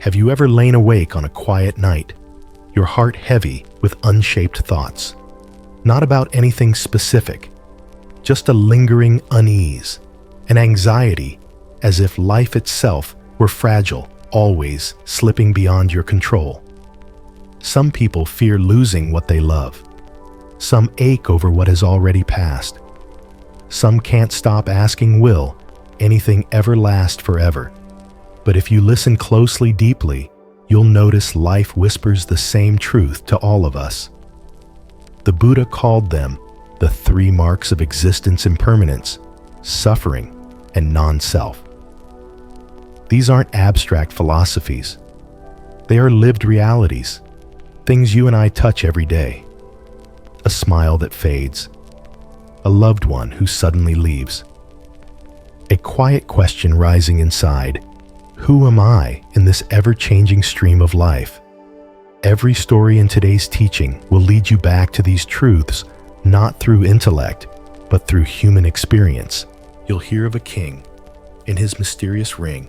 Have you ever lain awake on a quiet night, your heart heavy with unshaped thoughts? Not about anything specific, just a lingering unease, an anxiety, as if life itself were fragile, always slipping beyond your control. Some people fear losing what they love. Some ache over what has already passed. Some can't stop asking, will anything ever last forever? But if you listen closely, deeply, you'll notice life whispers the same truth to all of us. The Buddha called them the 3 marks of existence: impermanence, suffering, and non-self. These aren't abstract philosophies. They are lived realities, things you and I touch every day. A smile that fades, a loved one who suddenly leaves, a quiet question rising inside: who am I in this ever-changing stream of life? Every story in today's teaching will lead you back to these truths, not through intellect, but through human experience. You'll hear of a king in his mysterious ring,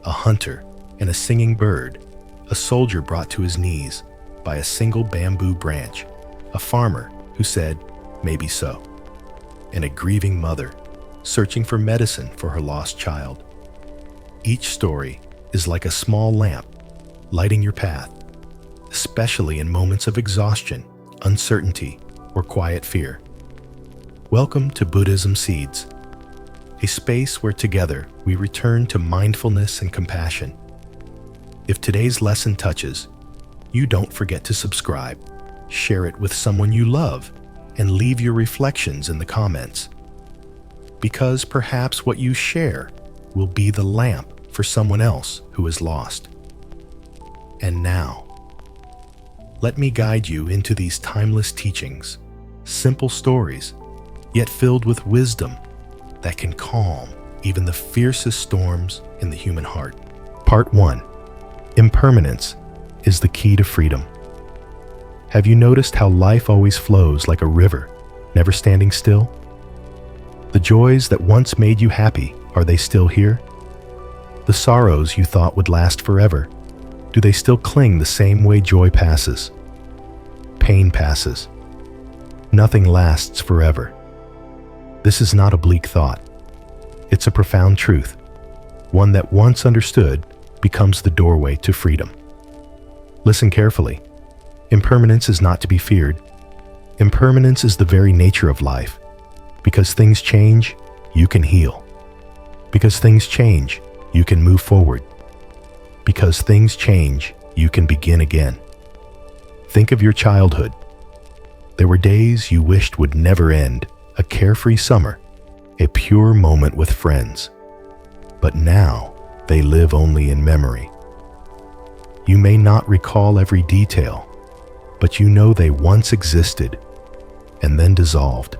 a hunter and a singing bird, a soldier brought to his knees by a single bamboo branch, a farmer who said, "Maybe so," and a grieving mother searching for medicine for her lost child. Each story is like a small lamp lighting your path, especially in moments of exhaustion, uncertainty, or quiet fear. Welcome to Buddhism Seeds, a space where together we return to mindfulness and compassion. If today's lesson touches you, don't forget to subscribe, share it with someone you love, and leave your reflections in the comments. Because perhaps what you share will be the lamp for someone else who is lost. And now, let me guide you into these timeless teachings, simple stories, yet filled with wisdom that can calm even the fiercest storms in the human heart. Part 1. Impermanence is the key to freedom. Have you noticed how life always flows like a river, never standing still? The joys that once made you happy, are they still here? The sorrows you thought would last forever, do they still cling the same way joy passes? Pain passes. Nothing lasts forever. This is not a bleak thought. It's a profound truth, one that once understood becomes the doorway to freedom. Listen carefully. Impermanence is not to be feared. Impermanence is the very nature of life. Because things change, you can heal. Because things change, you can move forward. Because things change, you can begin again. Think of your childhood. There were days you wished would never end, a carefree summer, a pure moment with friends. But now, they live only in memory. You may not recall every detail, but you know they once existed and then dissolved.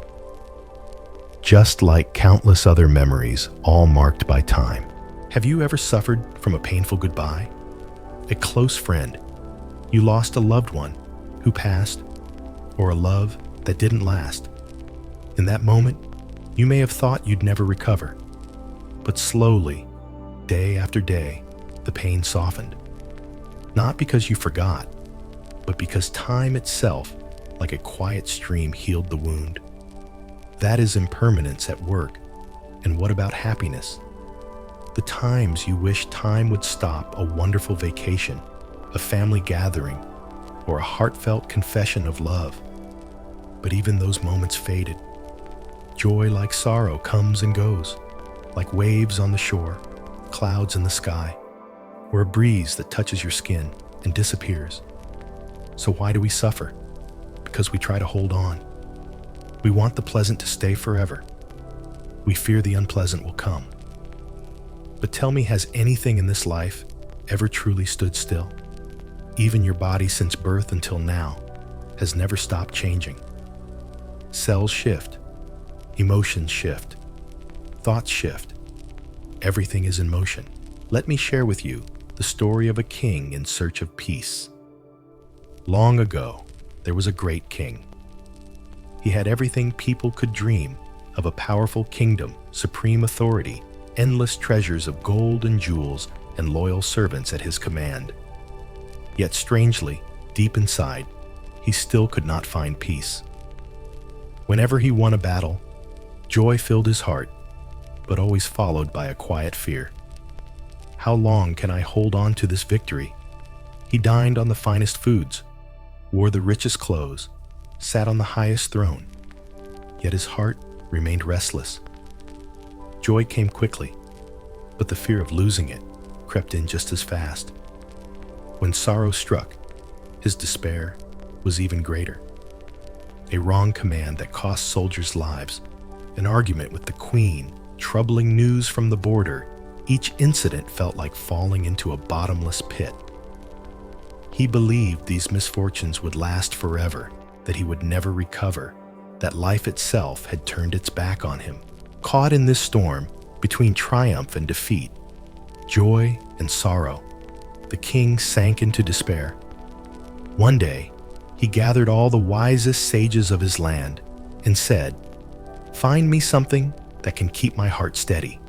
Just like countless other memories, all marked by time. Have you ever suffered from a painful goodbye? A close friend? You lost a loved one who passed, or a love that didn't last. In that moment, you may have thought you'd never recover. But slowly, day after day, the pain softened. Not because you forgot, but because time itself, like a quiet stream, healed the wound. That is impermanence at work. And what about happiness? The times you wish time would stop, a wonderful vacation, a family gathering, or a heartfelt confession of love. But even those moments faded. Joy, like sorrow, comes and goes, like waves on the shore, clouds in the sky, or a breeze that touches your skin and disappears. So why do we suffer? Because we try to hold on. We want the pleasant to stay forever. We fear the unpleasant will come. But tell me, has anything in this life ever truly stood still? Even your body since birth until now has never stopped changing. Cells shift, emotions shift, thoughts shift. Everything is in motion. Let me share with you the story of a king in search of peace. Long ago, there was a great king. He had everything people could dream of: a powerful kingdom, supreme authority, endless treasures of gold and jewels, and loyal servants at his command. Yet strangely, deep inside, he still could not find peace. Whenever he won a battle, joy filled his heart, but always followed by a quiet fear. How long can I hold on to this victory? He dined on the finest foods, wore the richest clothes, sat on the highest throne, yet his heart remained restless. Joy came quickly, but the fear of losing it crept in just as fast. When sorrow struck, his despair was even greater. A wrong command that cost soldiers' lives, an argument with the queen, troubling news from the border, each incident felt like falling into a bottomless pit. He believed these misfortunes would last forever, that he would never recover, that life itself had turned its back on him. Caught in this storm, between triumph and defeat, joy and sorrow, the king sank into despair. One day, he gathered all the wisest sages of his land and said, "Find me something that can keep my heart steady.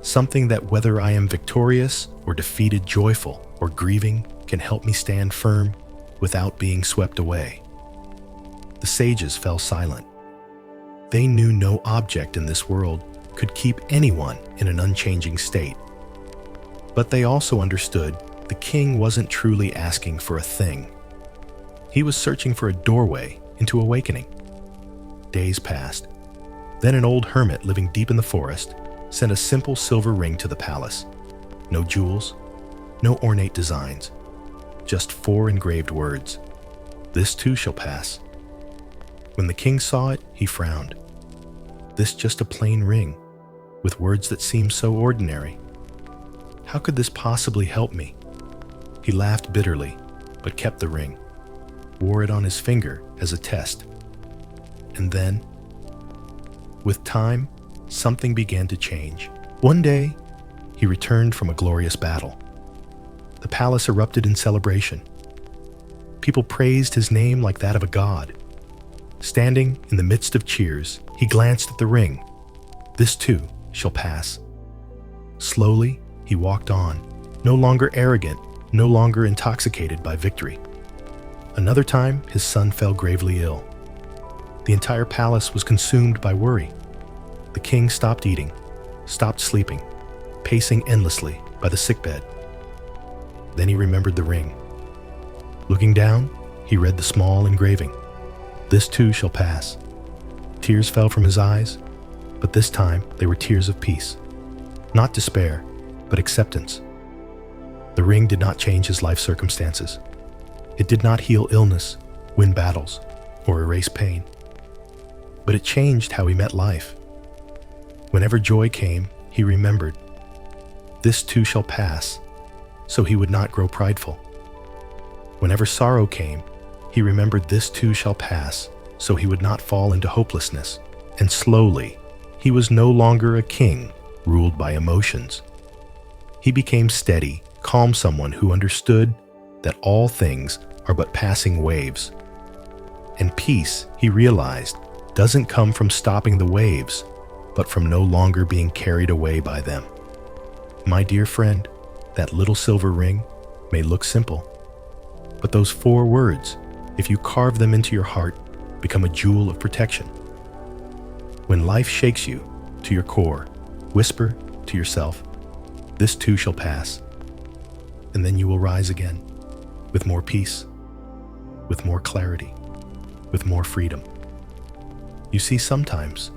Something that whether I am victorious or defeated, joyful or grieving, can help me stand firm without being swept away." The sages fell silent. They knew no object in this world could keep anyone in an unchanging state. But they also understood the king wasn't truly asking for a thing. He was searching for a doorway into awakening. Days passed. Then an old hermit living deep in the forest sent a simple silver ring to the palace. No jewels, no ornate designs, just 4 engraved words. "This too shall pass." When the king saw it, he frowned. This just a plain ring, with words that seemed so ordinary. How could this possibly help me? He laughed bitterly, but kept the ring, wore it on his finger as a test. And then, with time, something began to change. One day, he returned from a glorious battle. The palace erupted in celebration. People praised his name like that of a god. Standing in the midst of cheers, he glanced at the ring. "This too shall pass." Slowly, he walked on, no longer arrogant, no longer intoxicated by victory. Another time, his son fell gravely ill. The entire palace was consumed by worry. The king stopped eating, stopped sleeping, pacing endlessly by the sickbed. Then he remembered the ring. Looking down, he read the small engraving. "This too shall pass." Tears fell from his eyes, but this time they were tears of peace. Not despair, but acceptance. The ring did not change his life circumstances. It did not heal illness, win battles, or erase pain. But it changed how he met life. Whenever joy came, he remembered, "This too shall pass," so he would not grow prideful. Whenever sorrow came, he remembered, "This too shall pass," so he would not fall into hopelessness. And slowly, he was no longer a king ruled by emotions. He became steady, calm, someone who understood that all things are but passing waves. And peace, he realized, doesn't come from stopping the waves, but from no longer being carried away by them. My dear friend, that little silver ring may look simple, but those 4 words, if you carve them into your heart, become a jewel of protection. When life shakes you to your core, whisper to yourself, "This too shall pass," and then you will rise again with more peace, with more clarity, with more freedom. You see, sometimes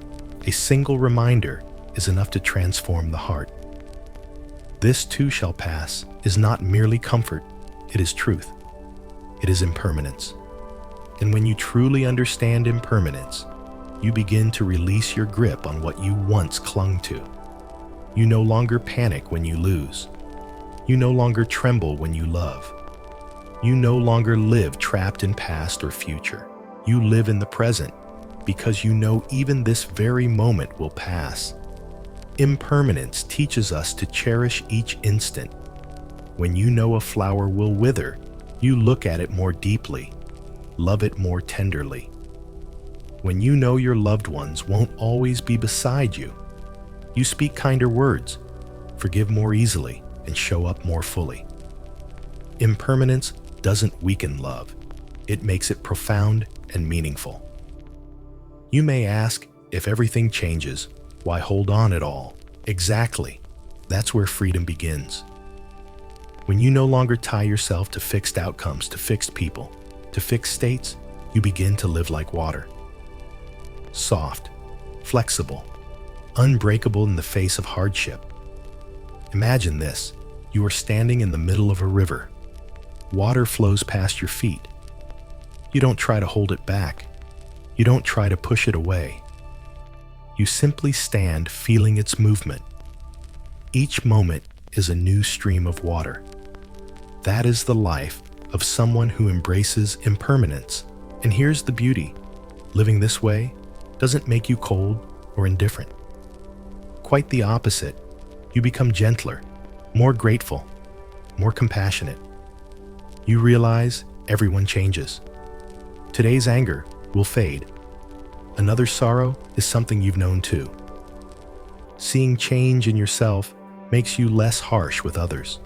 a single reminder is enough to transform the heart. "This too shall pass" is not merely comfort, it is truth. It is impermanence. And when you truly understand impermanence, you begin to release your grip on what you once clung to. You no longer panic when you lose. You no longer tremble when you love. You no longer live trapped in past or future. You live in the present because you know even this very moment will pass. Impermanence teaches us to cherish each instant. When you know a flower will wither, you look at it more deeply, love it more tenderly. When you know your loved ones won't always be beside you, you speak kinder words, forgive more easily, and show up more fully. Impermanence doesn't weaken love. It makes it profound and meaningful. You may ask, if everything changes, why hold on at all? Exactly. That's where freedom begins. When you no longer tie yourself to fixed outcomes, to fixed people, to fixed states, you begin to live like water. Soft, flexible, unbreakable in the face of hardship. Imagine this. You are standing in the middle of a river. Water flows past your feet. You don't try to hold it back. You don't try to push it away. You simply stand feeling its movement. Each moment is a new stream of water. That is the life of someone who embraces impermanence. And here's the beauty. Living this way doesn't make you cold or indifferent. Quite the opposite. You become gentler, more grateful, more compassionate. You realize everyone changes. Today's anger will fade. Another sorrow is something you've known too. Seeing change in yourself makes you less harsh with others.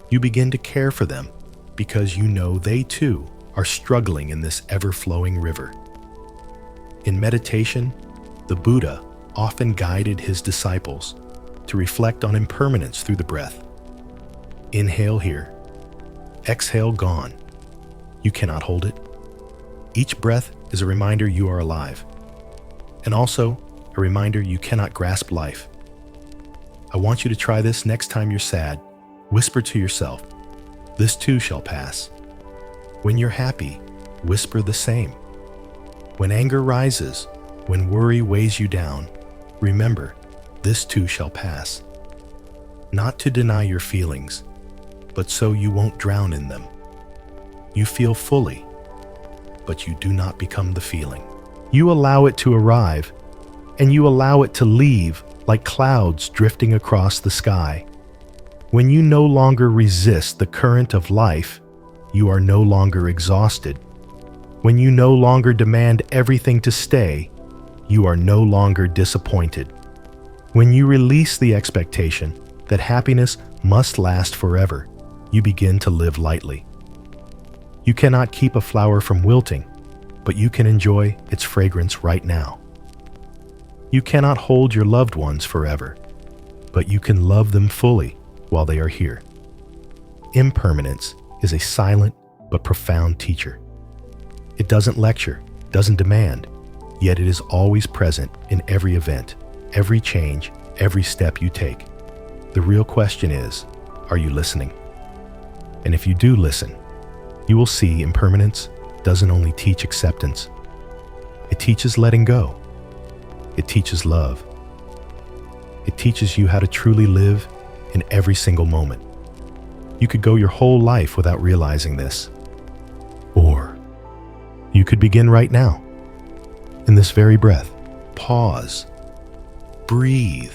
You begin to care for them because you know they too are struggling in this ever-flowing river. In meditation, the Buddha often guided his disciples to reflect on impermanence through the breath. Inhale here. Exhale gone. You cannot hold it. Each breath is a reminder you are alive, and also a reminder you cannot grasp life. I want you to try this next time you're sad. Whisper to yourself, "This too shall pass." When you're happy, whisper the same. When anger rises, when worry weighs you down, remember, "This too shall pass." Not to deny your feelings, but so you won't drown in them. You feel fully, but you do not become the feeling. You allow it to arrive, and you allow it to leave like clouds drifting across the sky. When you no longer resist the current of life, you are no longer exhausted. When you no longer demand everything to stay, you are no longer disappointed. When you release the expectation that happiness must last forever, you begin to live lightly. You cannot keep a flower from wilting, but you can enjoy its fragrance right now. You cannot hold your loved ones forever, but you can love them fully while they are here. Impermanence is a silent but profound teacher. It doesn't lecture, doesn't demand, yet it is always present in every event, every change, every step you take. The real question is, are you listening? And if you do listen, you will see impermanence doesn't only teach acceptance. It teaches letting go. It teaches love. It teaches you how to truly live in every single moment. You could go your whole life without realizing this. Or you could begin right now, in this very breath. Pause. Breathe.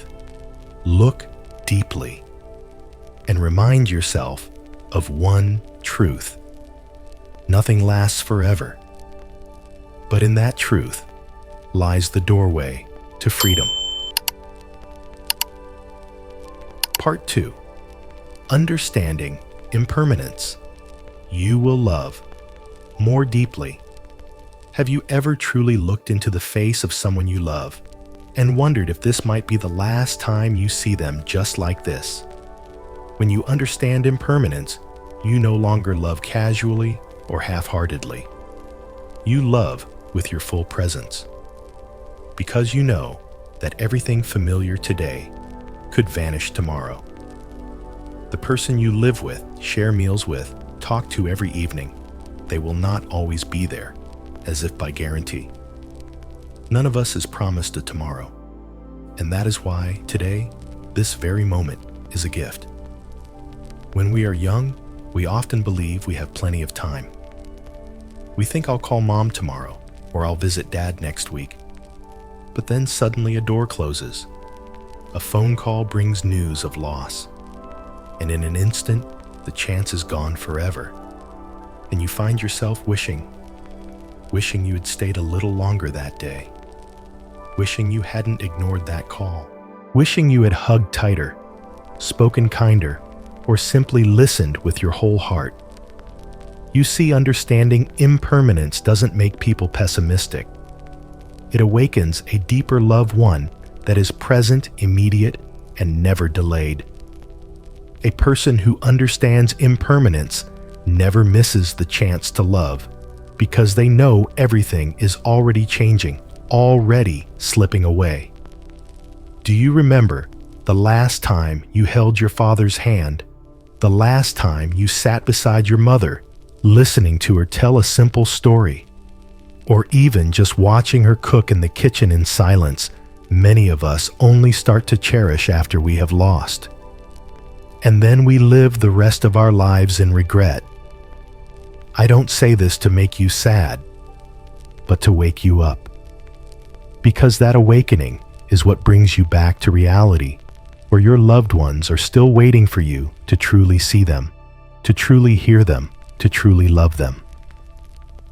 Look deeply. And remind yourself of one truth. Nothing lasts forever. But in that truth lies the doorway to freedom. Part 2. Understanding impermanence. You will love more deeply. Have you ever truly looked into the face of someone you love and wondered if this might be the last time you see them just like this? When you understand impermanence, you no longer love casually or half-heartedly. You love with your full presence, because you know that everything familiar today could vanish tomorrow. The person you live with, share meals with, talk to every evening, they will not always be there, as if by guarantee. None of us is promised a tomorrow, and that is why today, this very moment, is a gift. When we are young, we often believe we have plenty of time. We think I'll call mom tomorrow, or I'll visit dad next week. But then suddenly a door closes. A phone call brings news of loss. And in an instant, the chance is gone forever. And you find yourself wishing you had stayed a little longer that day. Wishing you hadn't ignored that call. Wishing you had hugged tighter, spoken kinder, or simply listened with your whole heart. You see, understanding impermanence doesn't make people pessimistic. It awakens a deeper love, one that is present, immediate, and never delayed. A person who understands impermanence never misses the chance to love because they know everything is already changing, already slipping away. Do you remember the last time you held your father's hand? The last time you sat beside your mother, listening to her tell a simple story? Or even just watching her cook in the kitchen in silence? Many of us only start to cherish after we have lost. And then we live the rest of our lives in regret. I don't say this to make you sad, but to wake you up. Because that awakening is what brings you back to reality, where your loved ones are still waiting for you to truly see them, to truly hear them, to truly love them.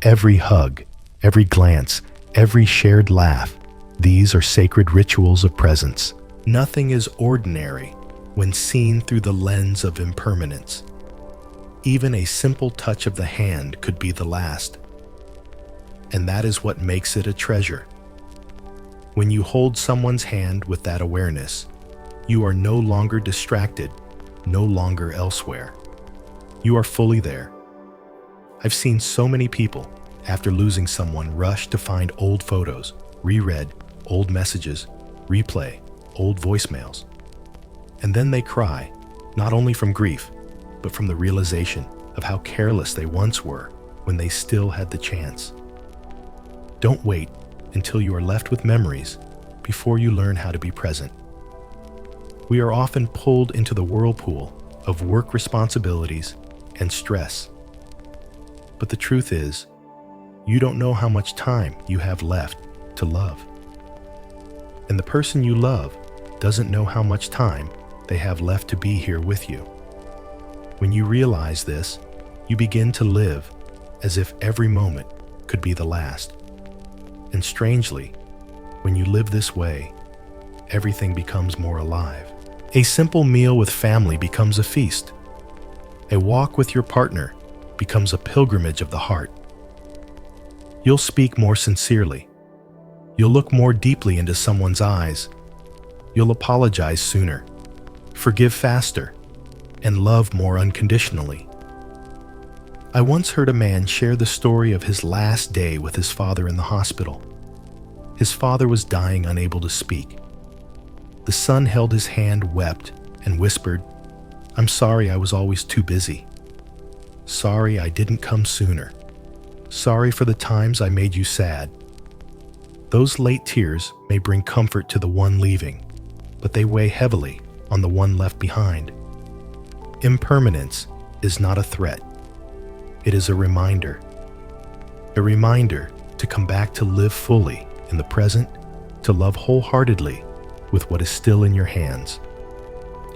Every hug, every glance, every shared laugh, these are sacred rituals of presence. Nothing is ordinary when seen through the lens of impermanence. Even a simple touch of the hand could be the last. And that is what makes it a treasure. When you hold someone's hand with that awareness, you are no longer distracted, no longer elsewhere. You are fully there. I've seen so many people, after losing someone, rush to find old photos, reread old messages, replay old voicemails. And then they cry, not only from grief, but from the realization of how careless they once were when they still had the chance. Don't wait until you are left with memories before you learn how to be present. We are often pulled into the whirlpool of work responsibilities and stress. But the truth is, you don't know how much time you have left to love. And the person you love doesn't know how much time they have left to be here with you. When you realize this, you begin to live as if every moment could be the last. And strangely, when you live this way, everything becomes more alive. A simple meal with family becomes a feast. A walk with your partner becomes a pilgrimage of the heart. You'll speak more sincerely. You'll look more deeply into someone's eyes. You'll apologize sooner, forgive faster, and love more unconditionally. I once heard a man share the story of his last day with his father in the hospital. His father was dying, unable to speak. The son held his hand, wept, and whispered, "I'm sorry I was always too busy. Sorry I didn't come sooner. Sorry for the times I made you sad." Those late tears may bring comfort to the one leaving, but they weigh heavily on the one left behind. Impermanence is not a threat. It is a reminder. A reminder to come back to live fully in the present, to love wholeheartedly with what is still in your hands.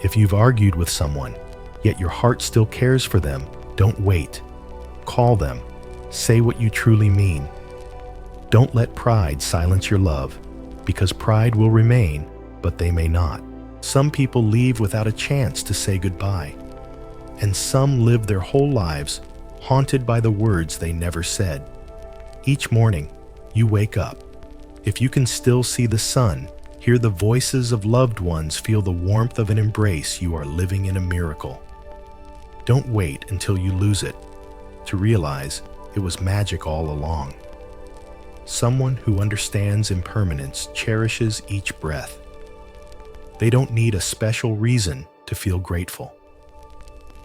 If you've argued with someone, yet your heart still cares for them, don't wait. Call them. Say what you truly mean. Don't let pride silence your love, because pride will remain, but they may not. Some people leave without a chance to say goodbye, and some live their whole lives haunted by the words they never said. Each morning, you wake up. If you can still see the sun, hear the voices of loved ones, feel the warmth of an embrace, you are living in a miracle. Don't wait until you lose it to realize it was magic all along. Someone who understands impermanence cherishes each breath. They don't need a special reason to feel grateful.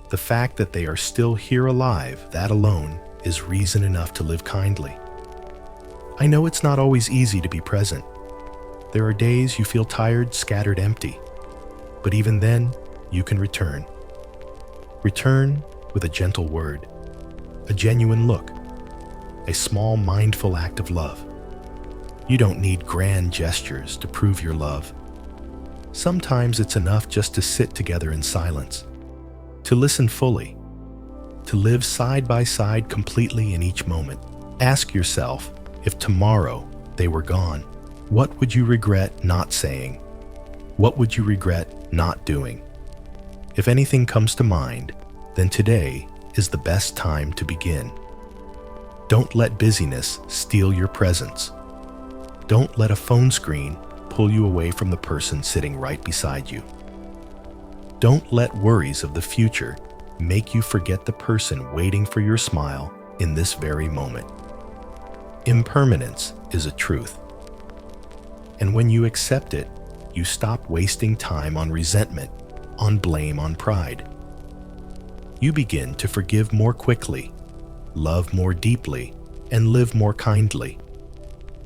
The fact that they are still here alive, that alone is reason enough to live kindly. I know it's not always easy to be present. There are days you feel tired, scattered, empty. But even then, you can return. Return with a gentle word, a genuine look, a small mindful act of love. You don't need grand gestures to prove your love. Sometimes it's enough just to sit together in silence, to listen fully, to live side by side completely in each moment. Ask yourself, if tomorrow they were gone, what would you regret not saying? What would you regret not doing? If anything comes to mind, then today is the best time to begin. Don't let busyness steal your presence. Don't let a phone screen pull you away from the person sitting right beside you. Don't let worries of the future make you forget the person waiting for your smile in this very moment. Impermanence is a truth. And when you accept it, you stop wasting time on resentment, on blame, on pride. You begin to forgive more quickly, love more deeply, and live more kindly.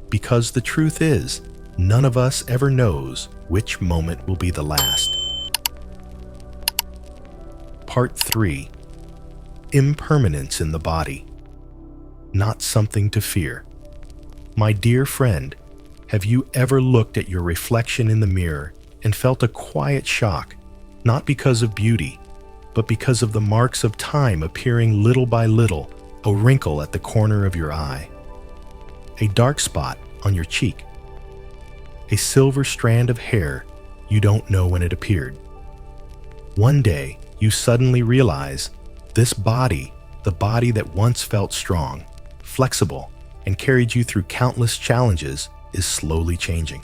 Because the truth is, none of us ever knows which moment will be the last. Part 3. Impermanence in the body. Not something to fear. My dear friend, have you ever looked at your reflection in the mirror and felt a quiet shock, not because of beauty, but because of the marks of time appearing little by little, a wrinkle at the corner of your eye, a dark spot on your cheek, a silver strand of hair you don't know when it appeared? One day, you suddenly realize this body, the body that once felt strong, flexible, and carried you through countless challenges, is slowly changing.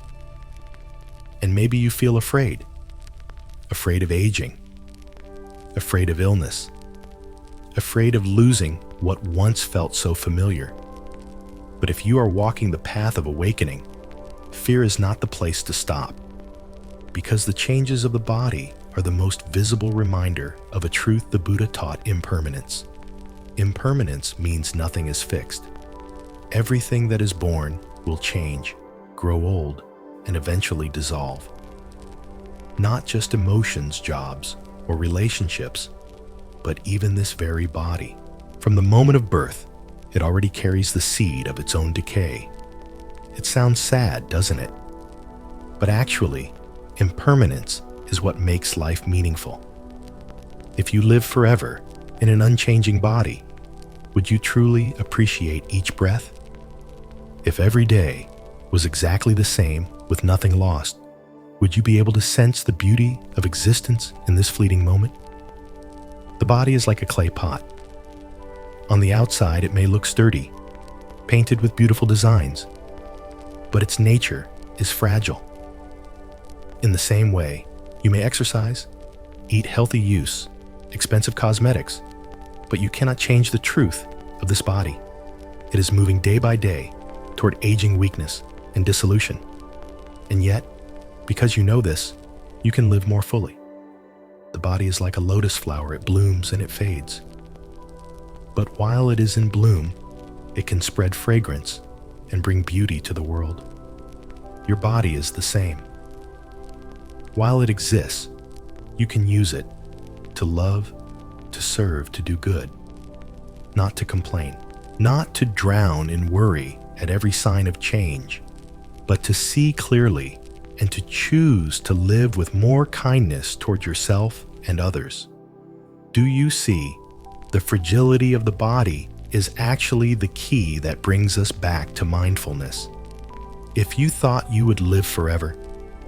And maybe you feel afraid of aging, afraid of illness, afraid of losing what once felt so familiar. But if you are walking the path of awakening, fear is not the place to stop, because the changes of the body are the most visible reminder of a truth the Buddha taught: impermanence. Impermanence means nothing is fixed. Everything that is born will change, grow old, and eventually dissolve. Not just emotions, jobs, or relationships, but even this very body. From the moment of birth, it already carries the seed of its own decay. It sounds sad, doesn't it? But actually, impermanence is what makes life meaningful. If you live forever in an unchanging body, would you truly appreciate each breath? If every day was exactly the same with nothing lost, would you be able to sense the beauty of existence in this fleeting moment? The body is like a clay pot. On the outside, it may look sturdy, painted with beautiful designs, but its nature is fragile. In the same way, you may exercise, eat healthy use, expensive cosmetics, but you cannot change the truth of this body. It is moving day by day toward aging, weakness, and dissolution. And yet, because you know this, you can live more fully. The body is like a lotus flower. It blooms and it fades. But while it is in bloom, it can spread fragrance and bring beauty to the world. Your body is the same. While it exists, you can use it to love, to serve, to do good, not to complain, not to drown in worry at every sign of change, but to see clearly and to choose to live with more kindness toward yourself and others. Do you see? The fragility of the body is actually the key that brings us back to mindfulness. If you thought you would live forever,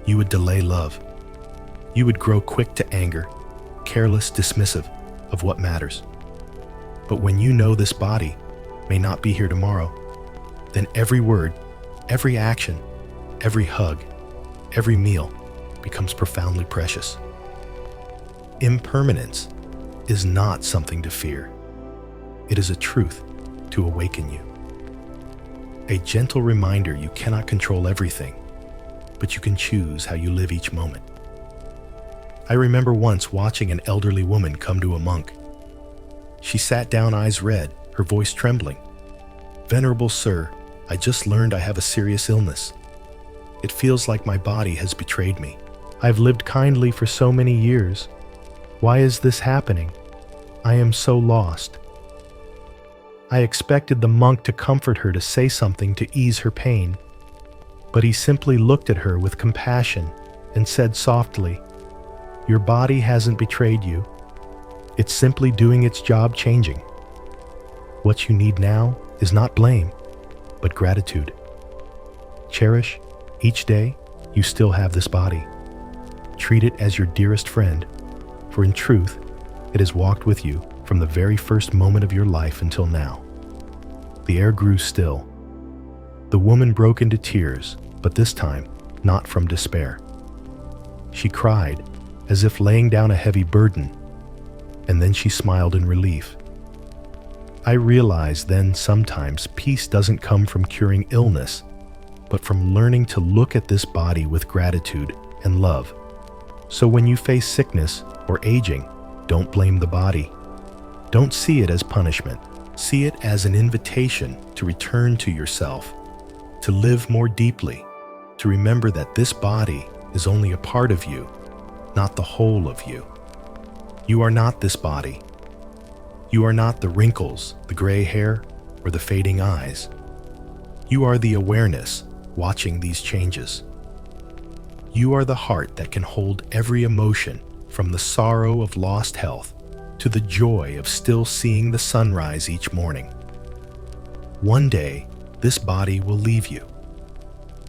you would delay love. You would grow quick to anger, careless, dismissive of what matters. But when you know this body may not be here tomorrow, then every word, every action, every hug, every meal becomes profoundly precious. Impermanence is not something to fear. It is a truth to awaken you. A gentle reminder you cannot control everything, but you can choose how you live each moment. I remember once watching an elderly woman come to a monk. She sat down, eyes red, her voice trembling. "Venerable sir, I just learned I have a serious illness. It feels like my body has betrayed me. I've lived kindly for so many years. Why is this happening? I am so lost." I expected the monk to comfort her, to say something to ease her pain, but he simply looked at her with compassion and said softly, "Your body hasn't betrayed you. It's simply doing its job, changing. What you need now is not blame, but gratitude. Cherish each day you still have this body. Treat it as your dearest friend, for in truth, it has walked with you from the very first moment of your life until now. The air grew still. The woman broke into tears, but this time, not from despair. She cried, as if laying down a heavy burden, and then she smiled in relief. I realized then sometimes peace doesn't come from curing illness, but from learning to look at this body with gratitude and love. So when you face sickness or aging, don't blame the body. Don't see it as punishment. See it as an invitation to return to yourself, to live more deeply, to remember that this body is only a part of you, not the whole of you. You are not this body. You are not the wrinkles, the gray hair, or the fading eyes. You are the awareness watching these changes. You are the heart that can hold every emotion, from the sorrow of lost health to the joy of still seeing the sunrise each morning. One day, this body will leave you,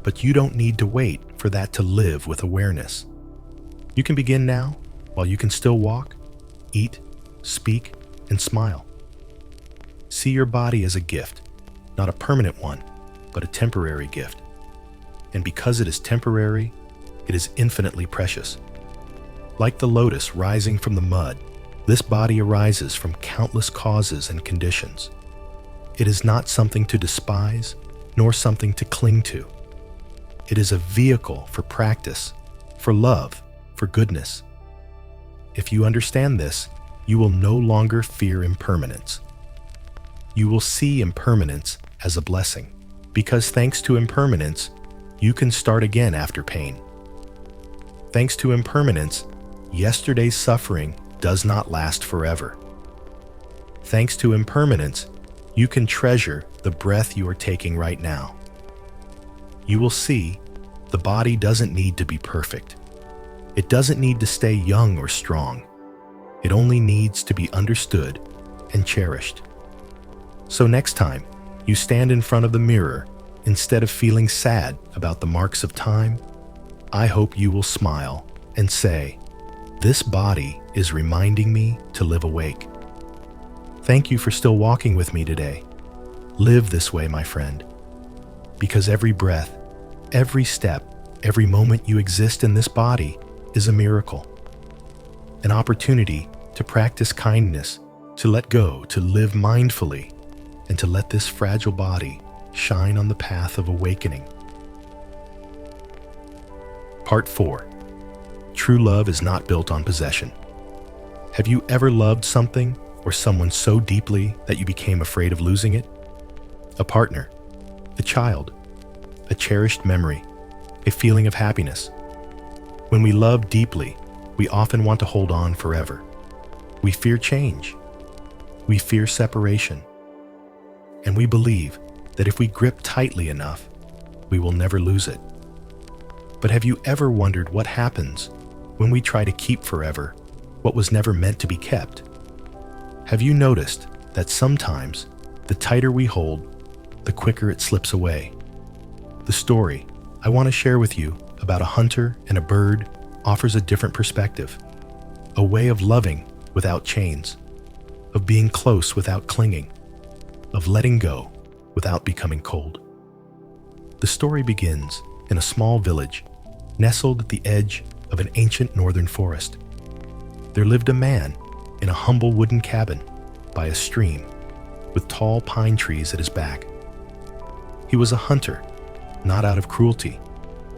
but you don't need to wait for that to live with awareness. You can begin now, while you can still walk, eat, speak, and smile. See your body as a gift, not a permanent one, but a temporary gift. And because it is temporary, it is infinitely precious. Like the lotus rising from the mud, this body arises from countless causes and conditions. It is not something to despise, nor something to cling to. It is a vehicle for practice, for love, for goodness. If you understand this, you will no longer fear impermanence. You will see impermanence as a blessing, because thanks to impermanence, you can start again after pain. Thanks to impermanence, yesterday's suffering does not last forever. Thanks to impermanence, you can treasure the breath you are taking right now. You will see the body doesn't need to be perfect. It doesn't need to stay young or strong. It only needs to be understood and cherished. So next time you stand in front of the mirror, instead of feeling sad about the marks of time, I hope you will smile and say, "This body is reminding me to live awake." Thank you for still walking with me today. Live this way, my friend, because every breath, every step, every moment you exist in this body is a miracle. An opportunity to practice kindness, to let go, to live mindfully, and to let this fragile body shine on the path of awakening. Part 4. True love is not built on possession. Have you ever loved something or someone so deeply that you became afraid of losing it? A partner, a child, a cherished memory, a feeling of happiness. When we love deeply, we often want to hold on forever. We fear change. We fear separation. And we believe that if we grip tightly enough, we will never lose it. But have you ever wondered what happens when we try to keep forever what was never meant to be kept? Have you noticed that sometimes the tighter we hold, the quicker it slips away? The story I want to share with you about a hunter and a bird offers a different perspective, a way of loving without chains, of being close without clinging, of letting go without becoming cold. The story begins in a small village nestled at the edge of an ancient northern forest. There lived a man in a humble wooden cabin by a stream with tall pine trees at his back. He was a hunter, not out of cruelty,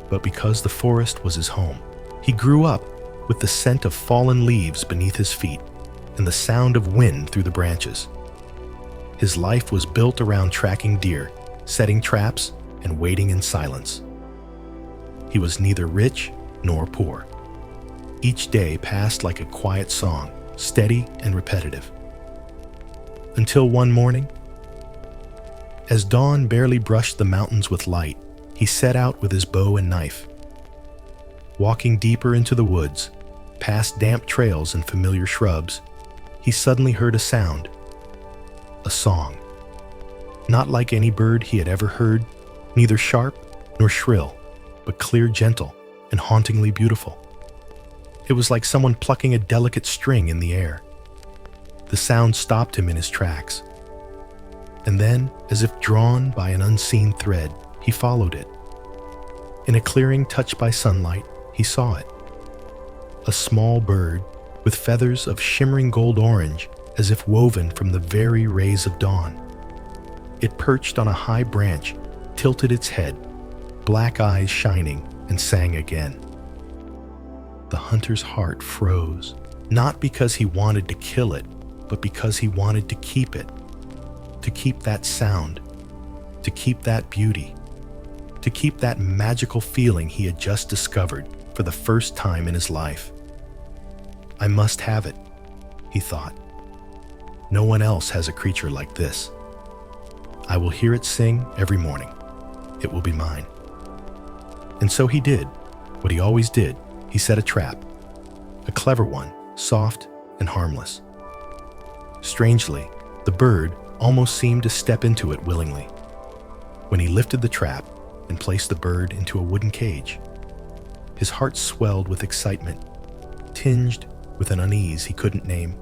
but because the forest was his home. He grew up with the scent of fallen leaves beneath his feet and the sound of wind through the branches. His life was built around tracking deer, setting traps, and waiting in silence. He was neither rich nor poor. Each day passed like a quiet song, steady and repetitive. Until one morning, as dawn barely brushed the mountains with light, he set out with his bow and knife. Walking deeper into the woods, past damp trails and familiar shrubs, he suddenly heard a sound, a song. Not like any bird he had ever heard, neither sharp nor shrill, but clear, gentle, and hauntingly beautiful. It was like someone plucking a delicate string in the air. The sound stopped him in his tracks. And then, as if drawn by an unseen thread, he followed it. In a clearing touched by sunlight, he saw it. A small bird with feathers of shimmering gold-orange, as if woven from the very rays of dawn. It perched on a high branch, tilted its head, black eyes shining, and sang again. The hunter's heart froze, not because he wanted to kill it, but because he wanted to keep it. To keep that sound, to keep that beauty, to keep that magical feeling he had just discovered for the first time in his life. I must have it, he thought. No one else has a creature like this. I will hear it sing every morning. It will be mine. And so he did what he always did. He set a trap, a clever one, soft and harmless. Strangely, the bird almost seemed to step into it willingly. When he lifted the trap and placed the bird into a wooden cage, his heart swelled with excitement, tinged with an unease he couldn't name.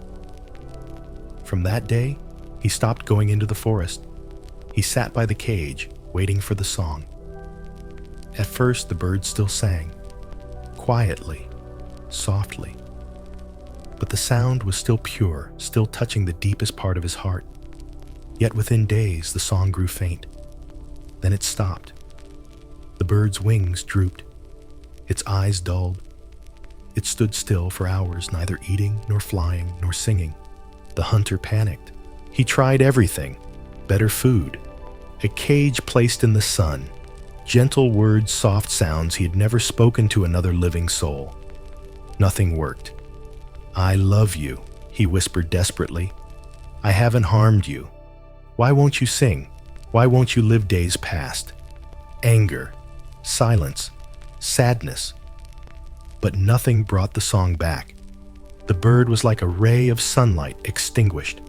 From that day, he stopped going into the forest. He sat by the cage, waiting for the song. At first, the bird still sang, quietly, softly. But the sound was still pure, still touching the deepest part of his heart. Yet within days, the song grew faint. Then it stopped. The bird's wings drooped. Its eyes dulled. It stood still for hours, neither eating, nor flying, nor singing. The hunter panicked. He tried everything. Better food. A cage placed in the sun. Gentle words, soft sounds he had never spoken to another living soul. Nothing worked. I love you, he whispered desperately. I haven't harmed you. Why won't you sing? Why won't you live days past? Anger, silence, sadness. But nothing brought the song back. The bird was like a ray of sunlight extinguished.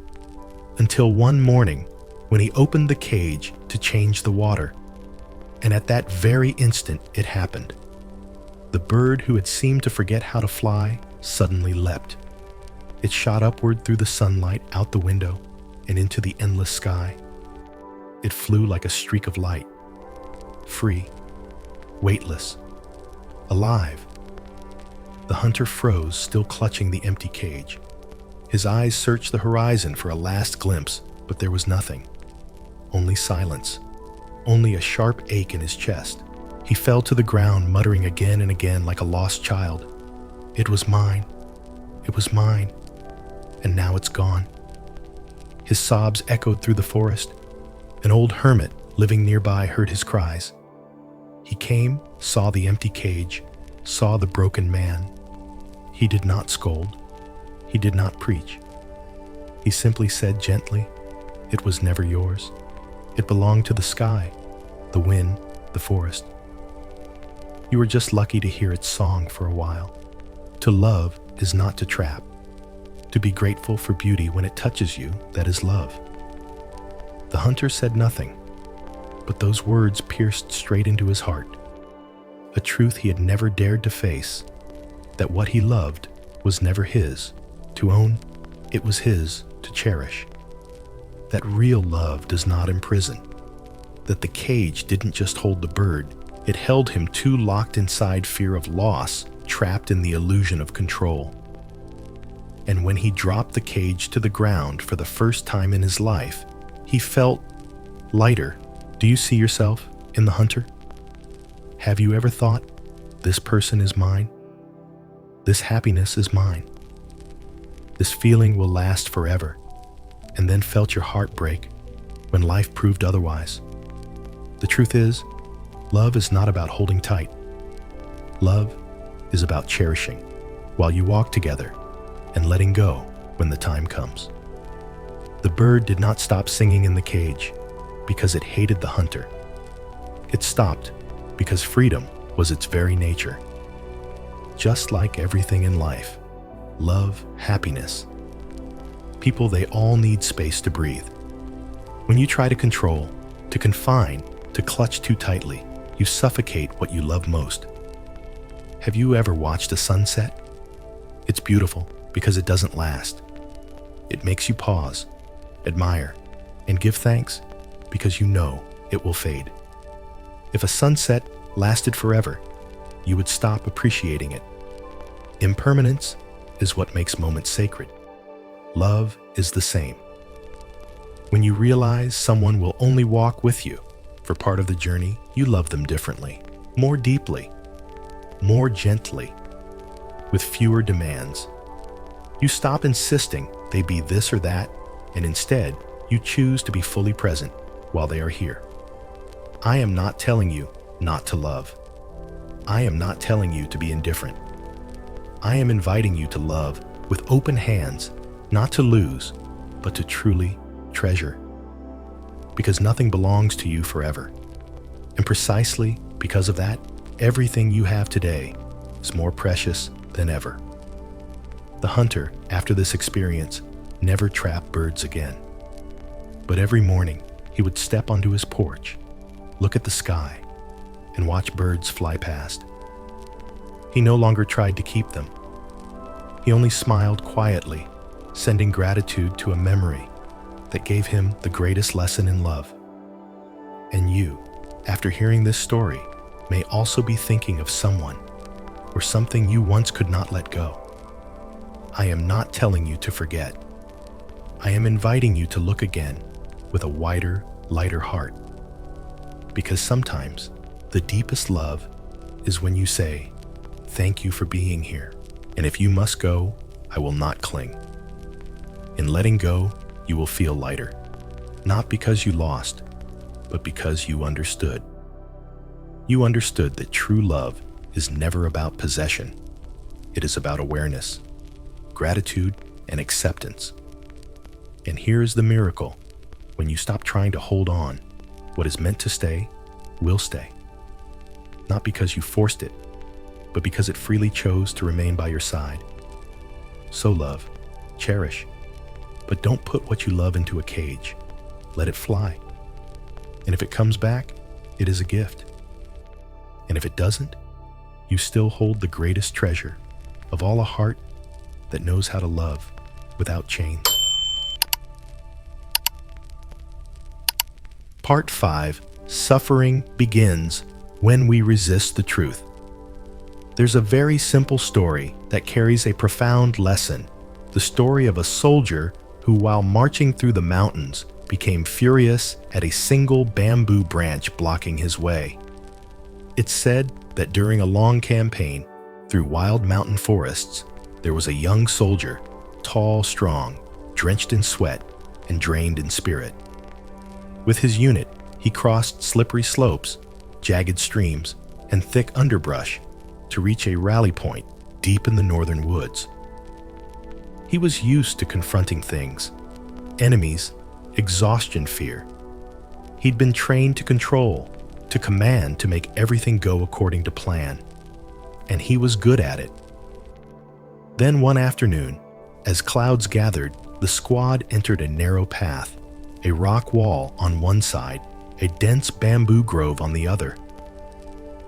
Until one morning, when he opened the cage to change the water. And at that very instant, it happened. The bird who had seemed to forget how to fly suddenly leapt. It shot upward through the sunlight out the window and into the endless sky. It flew like a streak of light, free, weightless, alive. The hunter froze, still clutching the empty cage. His eyes searched the horizon for a last glimpse, but there was nothing. Only silence, only a sharp ache in his chest. He fell to the ground, muttering again and again like a lost child. It was mine. It was mine. And now it's gone. His sobs echoed through the forest. An old hermit living nearby heard his cries. He came, saw the empty cage, saw the broken man. He did not scold. He did not preach. He simply said gently, "It was never yours. It belonged to the sky, the wind, the forest. You were just lucky to hear its song for a while. To love is not to trap. To be grateful for beauty when it touches you, that is love." The hunter said nothing, but those words pierced straight into his heart. A truth he had never dared to face, that what he loved was never his to own, it was his to cherish. That real love does not imprison. That the cage didn't just hold the bird, it held him too locked inside fear of loss, trapped in the illusion of control. And when he dropped the cage to the ground for the first time in his life, he felt lighter. Do you see yourself in the hunter? Have you ever thought, this person is mine? This happiness is mine. This feeling will last forever, and then felt your heart break when life proved otherwise? The truth is, love is not about holding tight. Love is about cherishing while you walk together and letting go when the time comes. The bird did not stop singing in the cage because it hated the hunter. It stopped because freedom was its very nature. Just like everything in life, love, happiness, people, they all need space to breathe. When you try to control, to confine, to clutch too tightly, you suffocate what you love most. Have you ever watched a sunset? It's beautiful because it doesn't last. It makes you pause, admire, and give thanks because you know it will fade. If a sunset lasted forever, you would stop appreciating it. Impermanence is what makes moments sacred. Love is the same. When you realize someone will only walk with you for part of the journey, you love them differently, more deeply, more gently, with fewer demands. You stop insisting they be this or that, and instead, you choose to be fully present while they are here. I am not telling you not to love. I am not telling you to be indifferent. I am inviting you to love with open hands, not to lose, but to truly treasure. Because nothing belongs to you forever. And precisely because of that, everything you have today is more precious than ever. The hunter, after this experience, never trapped birds again. But every morning, he would step onto his porch, look at the sky, and watch birds fly past. He no longer tried to keep them. He only smiled quietly, sending gratitude to a memory that gave him the greatest lesson in love. And you, after hearing this story, may also be thinking of someone or something you once could not let go. I am not telling you to forget. I am inviting you to look again with a wider, lighter heart. Because sometimes the deepest love is when you say, "Thank you for being here, and if you must go, I will not cling." In letting go, you will feel lighter, not because you lost, but because you understood. You understood that true love is never about possession. It is about awareness, gratitude, and acceptance. And here is the miracle. When you stop trying to hold on, what is meant to stay will stay. Not because you forced it, but because it freely chose to remain by your side. So love, cherish, but don't put what you love into a cage. Let it fly. And if it comes back, it is a gift. And if it doesn't, you still hold the greatest treasure of all, a heart that knows how to love without chains. Part 5. Suffering begins when we resist the truth. There's a very simple story that carries a profound lesson. The story of a soldier who, while marching through the mountains, became furious at a single bamboo branch blocking his way. It's said that during a long campaign through wild mountain forests, there was a young soldier, tall, strong, drenched in sweat, and drained in spirit. With his unit, he crossed slippery slopes, jagged streams, and thick underbrush to reach a rally point deep in the northern woods. He was used to confronting things, enemies, exhaustion fear. He'd been trained to control, to command, to make everything go according to plan. And he was good at it. Then one afternoon, as clouds gathered, the squad entered a narrow path, a rock wall on one side, a dense bamboo grove on the other.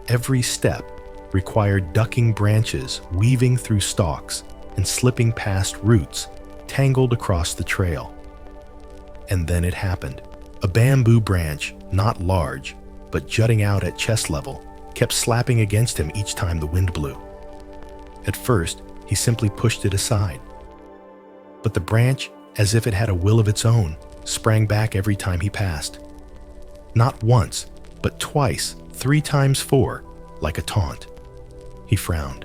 Every step required ducking branches, weaving through stalks, and slipping past roots tangled across the trail. And then it happened. A bamboo branch, not large, but jutting out at chest level, kept slapping against him each time the wind blew. At first, he simply pushed it aside. But the branch, as if it had a will of its own, sprang back every time he passed. Not once, but twice, 3 times 4, like a taunt. He frowned.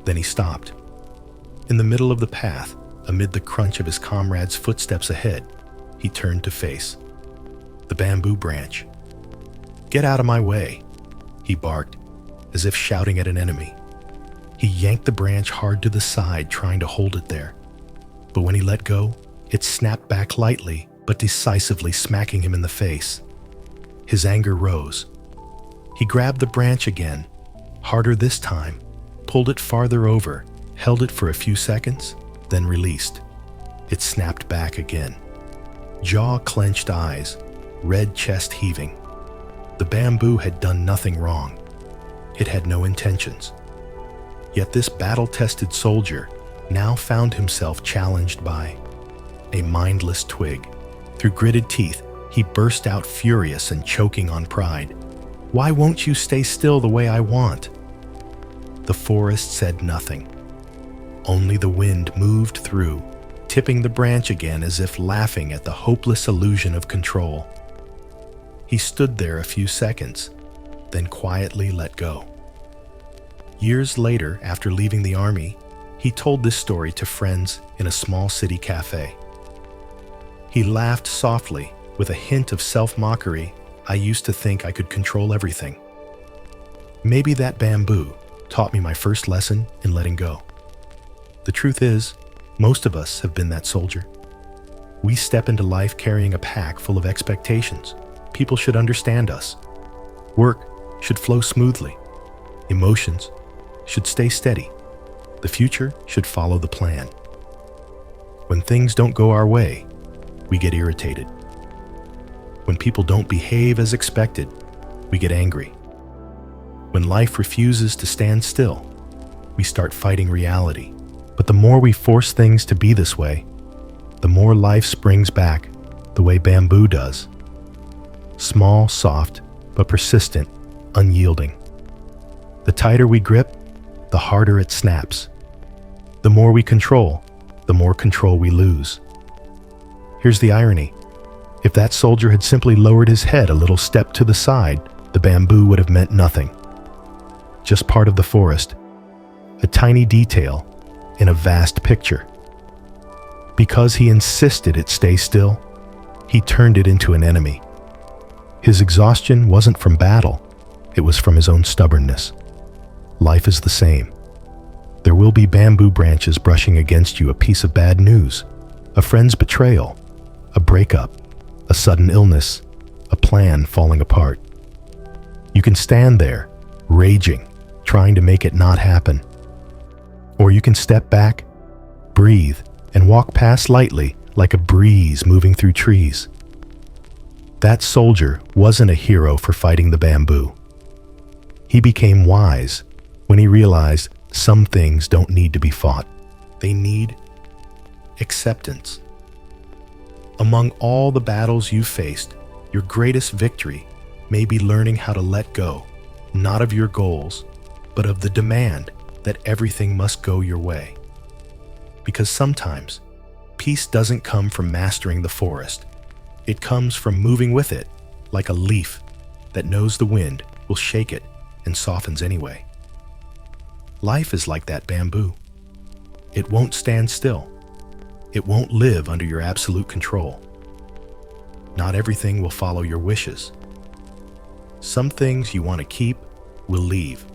Then he stopped. In the middle of the path, amid the crunch of his comrade's footsteps ahead, he turned to face the bamboo branch. "Get out of my way," he barked, as if shouting at an enemy. He yanked the branch hard to the side, trying to hold it there. But when he let go, it snapped back lightly, but decisively, smacking him in the face. His anger rose. He grabbed the branch again, harder this time, pulled it farther over, held it for a few seconds, then released. It snapped back again. Jaw-clenched eyes, red chest heaving. The bamboo had done nothing wrong. It had no intentions. Yet this battle-tested soldier, now found himself challenged by a mindless twig. Through gritted teeth, he burst out furious and choking on pride. "Why won't you stay still the way I want?" The forest said nothing. Only the wind moved through, tipping the branch again as if laughing at the hopeless illusion of control. He stood there a few seconds, then quietly let go. Years later, after leaving the army, he told this story to friends in a small city cafe. He laughed softly, with a hint of self-mockery. "I used to think I could control everything. Maybe that bamboo taught me my first lesson in letting go." The truth is, most of us have been that soldier. We step into life carrying a pack full of expectations. People should understand us. Work should flow smoothly. Emotions should stay steady. The future should follow the plan. When things don't go our way, we get irritated. When people don't behave as expected, we get angry. When life refuses to stand still, we start fighting reality. But the more we force things to be this way, the more life springs back the way bamboo does. Small, soft, but persistent, unyielding. The tighter we grip, the harder it snaps. The more we control, the more control we lose. Here's the irony. If that soldier had simply lowered his head a little step to the side, the bamboo would have meant nothing. Just part of the forest, a tiny detail in a vast picture. Because he insisted it stay still, he turned it into an enemy. His exhaustion wasn't from battle, it was from his own stubbornness. Life is the same. There will be bamboo branches brushing against you, a piece of bad news, a friend's betrayal, a breakup, a sudden illness, a plan falling apart. You can stand there, raging, trying to make it not happen. Or you can step back, breathe, and walk past lightly like a breeze moving through trees. That soldier wasn't a hero for fighting the bamboo. He became wise when he realized some things don't need to be fought. They need acceptance. Among all the battles you've faced, your greatest victory may be learning how to let go, not of your goals, but of the demand that everything must go your way. Because sometimes, peace doesn't come from mastering the forest. It comes from moving with it, like a leaf that knows the wind will shake it and softens anyway. Life is like that bamboo. It won't stand still. It won't live under your absolute control. Not everything will follow your wishes. Some things you want to keep will leave.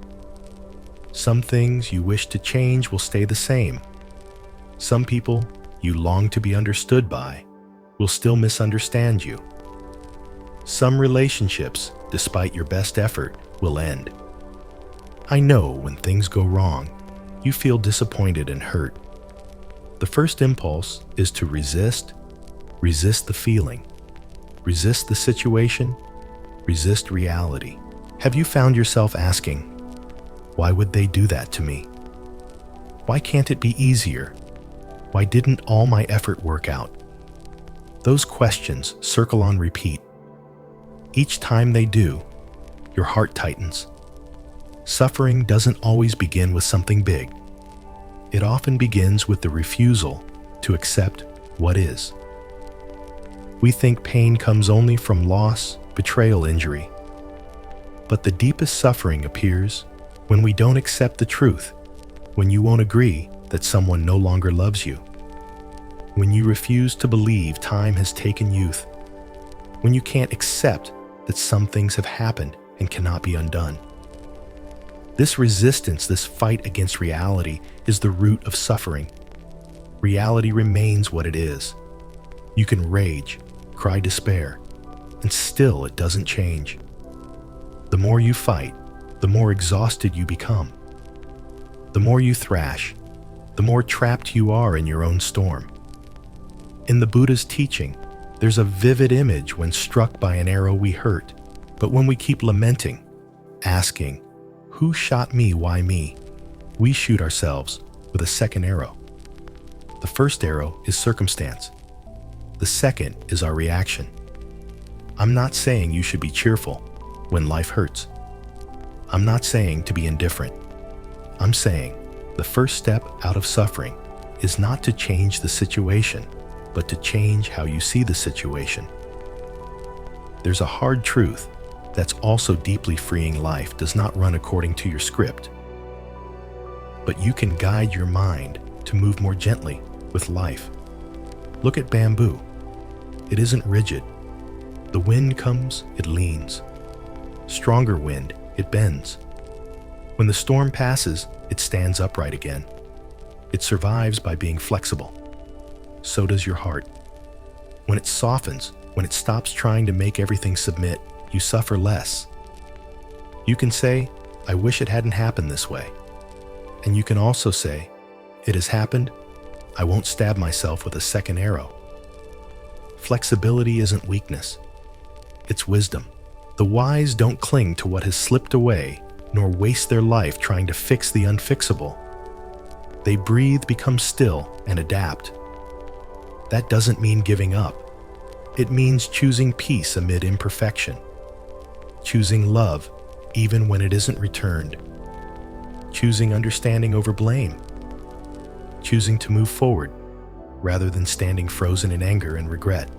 Some things you wish to change will stay the same. Some people you long to be understood by will still misunderstand you. Some relationships, despite your best effort, will end. I know when things go wrong, you feel disappointed and hurt. The first impulse is to resist the feeling, resist the situation, resist reality. Have you found yourself asking, why would they do that to me? Why can't it be easier? Why didn't all my effort work out? Those questions circle on repeat. Each time they do, your heart tightens. Suffering doesn't always begin with something big. It often begins with the refusal to accept what is. We think pain comes only from loss, betrayal, injury. But the deepest suffering appears when we don't accept the truth, when you won't agree that someone no longer loves you, when you refuse to believe time has taken youth, when you can't accept that some things have happened and cannot be undone. This resistance, this fight against reality, is the root of suffering. Reality remains what it is. You can rage, cry despair, and still it doesn't change. The more you fight, the more exhausted you become. The more you thrash, the more trapped you are in your own storm. In the Buddha's teaching, there's a vivid image when struck by an arrow we hurt, but when we keep lamenting, asking, "Who shot me? Why me?" we shoot ourselves with a second arrow. The first arrow is circumstance. The second is our reaction. I'm not saying you should be cheerful when life hurts. I'm not saying to be indifferent. I'm saying the first step out of suffering is not to change the situation, but to change how you see the situation. There's a hard truth that's also deeply freeing. Life does not run according to your script, but you can guide your mind to move more gently with life. Look at bamboo. It isn't rigid. The wind comes, it leans. Stronger wind, it bends. When the storm passes, it stands upright again. It survives by being flexible. So does your heart. When it softens, when it stops trying to make everything submit, you suffer less. You can say, I wish it hadn't happened this way. And you can also say, it has happened. I won't stab myself with a second arrow. Flexibility isn't weakness. It's wisdom. The wise don't cling to what has slipped away, nor waste their life trying to fix the unfixable. They breathe, become still, and adapt. That doesn't mean giving up. It means choosing peace amid imperfection, choosing love even when it isn't returned, choosing understanding over blame, choosing to move forward rather than standing frozen in anger and regret.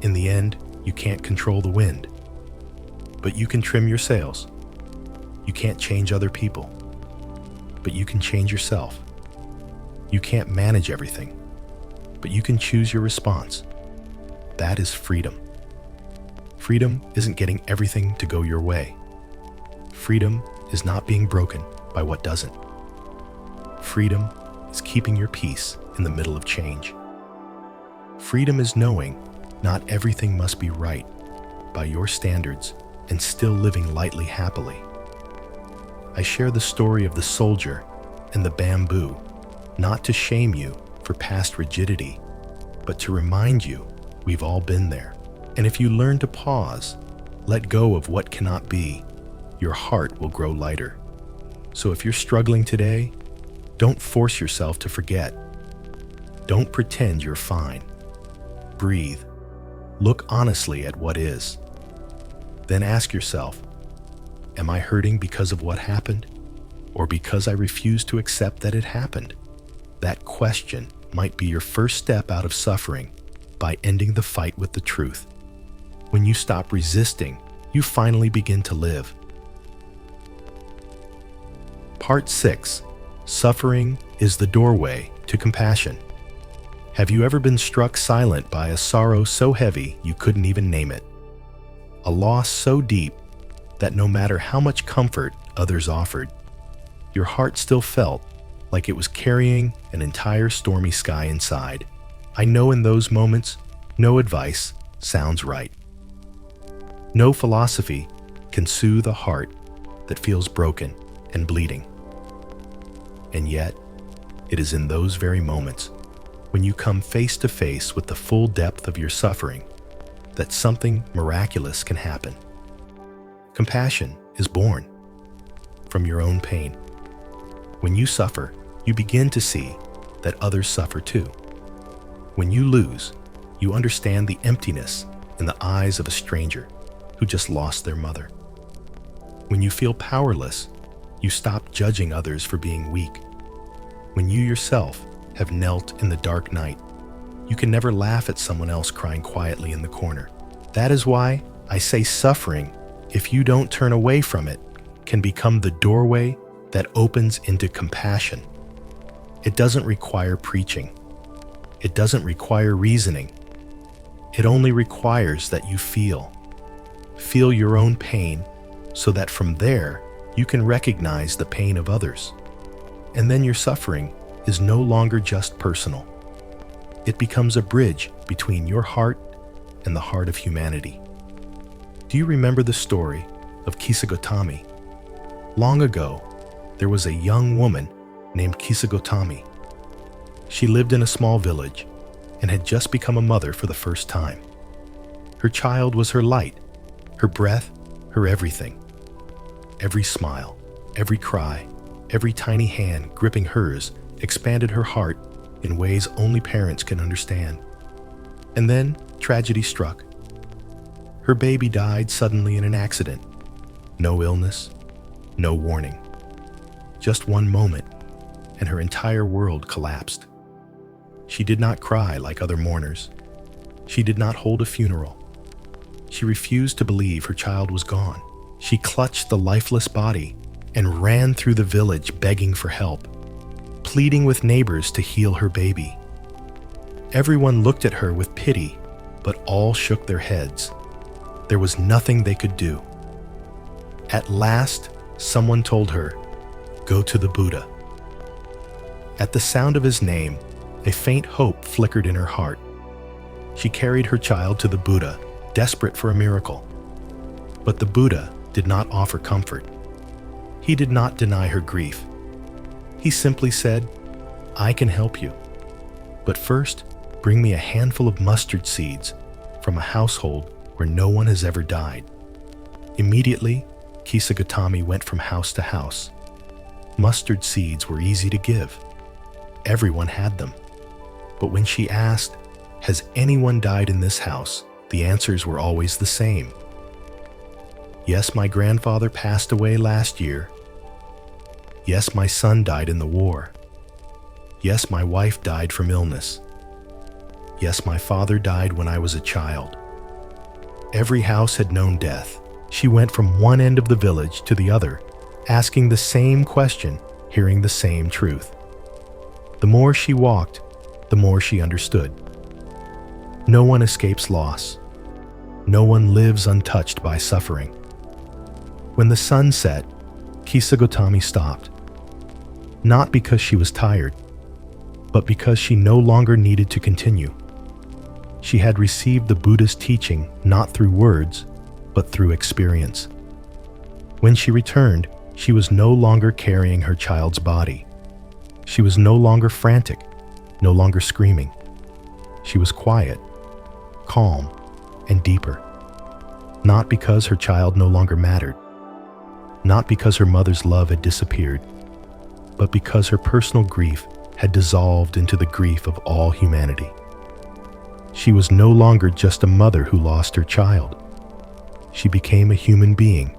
In the end, you can't control the wind, but you can trim your sails. You can't change other people, but you can change yourself. You can't manage everything, but you can choose your response. That is freedom. Freedom isn't getting everything to go your way. Freedom is not being broken by what doesn't. Freedom is keeping your peace in the middle of change. Freedom is knowing not everything must be right by your standards and still living lightly happily. I share the story of the soldier and the bamboo, not to shame you for past rigidity, but to remind you we've all been there. And if you learn to pause, let go of what cannot be, your heart will grow lighter. So if you're struggling today, don't force yourself to forget. Don't pretend you're fine. Breathe. Look honestly at what is. Then ask yourself, am I hurting because of what happened, or because I refuse to accept that it happened? That question might be your first step out of suffering by ending the fight with the truth. When you stop resisting, you finally begin to live. Part 6. Suffering is the doorway to compassion. Have you ever been struck silent by a sorrow so heavy you couldn't even name it? A loss so deep that no matter how much comfort others offered, your heart still felt like it was carrying an entire stormy sky inside. I know in those moments, no advice sounds right. No philosophy can soothe a heart that feels broken and bleeding. And yet, it is in those very moments, when you come face to face with the full depth of your suffering, that something miraculous can happen. Compassion is born from your own pain. When you suffer, you begin to see that others suffer too. When you lose, you understand the emptiness in the eyes of a stranger who just lost their mother. When you feel powerless, you stop judging others for being weak. When you yourself have knelt in the dark night, you can never laugh at someone else crying quietly in the corner. That is why I say suffering, if you don't turn away from it, can become the doorway that opens into compassion. It doesn't require preaching. It doesn't require reasoning. It only requires that you feel. Feel your own pain so that from there you can recognize the pain of others. And then your suffering is no longer just personal. It becomes a bridge between your heart and the heart of humanity. Do you remember the story of Kisagotami? Long ago, there was a young woman named Kisagotami. She lived in a small village and had just become a mother for the first time. Her child was her light, her breath, her everything. Every smile, every cry, every tiny hand gripping hers expanded her heart in ways only parents can understand. And then tragedy struck. Her baby died suddenly in an accident. No illness, no warning. Just one moment, and her entire world collapsed. She did not cry like other mourners. She did not hold a funeral. She refused to believe her child was gone. She clutched the lifeless body and ran through the village begging for help, pleading with neighbors to heal her baby. Everyone looked at her with pity, but all shook their heads. There was nothing they could do. At last, someone told her, "Go to the Buddha." At the sound of his name, a faint hope flickered in her heart. She carried her child to the Buddha, desperate for a miracle. But the Buddha did not offer comfort. He did not deny her grief. He simply said, "I can help you. But first, bring me a handful of mustard seeds from a household where no one has ever died." Immediately, Kisagutami went from house to house. Mustard seeds were easy to give. Everyone had them. But when she asked, "Has anyone died in this house?" the answers were always the same. "Yes, my grandfather passed away last year. Yes, my son died in the war. Yes, my wife died from illness. Yes, my father died when I was a child." Every house had known death. She went from one end of the village to the other, asking the same question, hearing the same truth. The more she walked, the more she understood. No one escapes loss. No one lives untouched by suffering. When the sun set, Kisagutami stopped. Not because she was tired, but because she no longer needed to continue. She had received the Buddha's teaching not through words, but through experience. When she returned, she was no longer carrying her child's body. She was no longer frantic, no longer screaming. She was quiet, calm, and deeper. Not because her child no longer mattered, not because her mother's love had disappeared, but because her personal grief had dissolved into the grief of all humanity. She was no longer just a mother who lost her child. She became a human being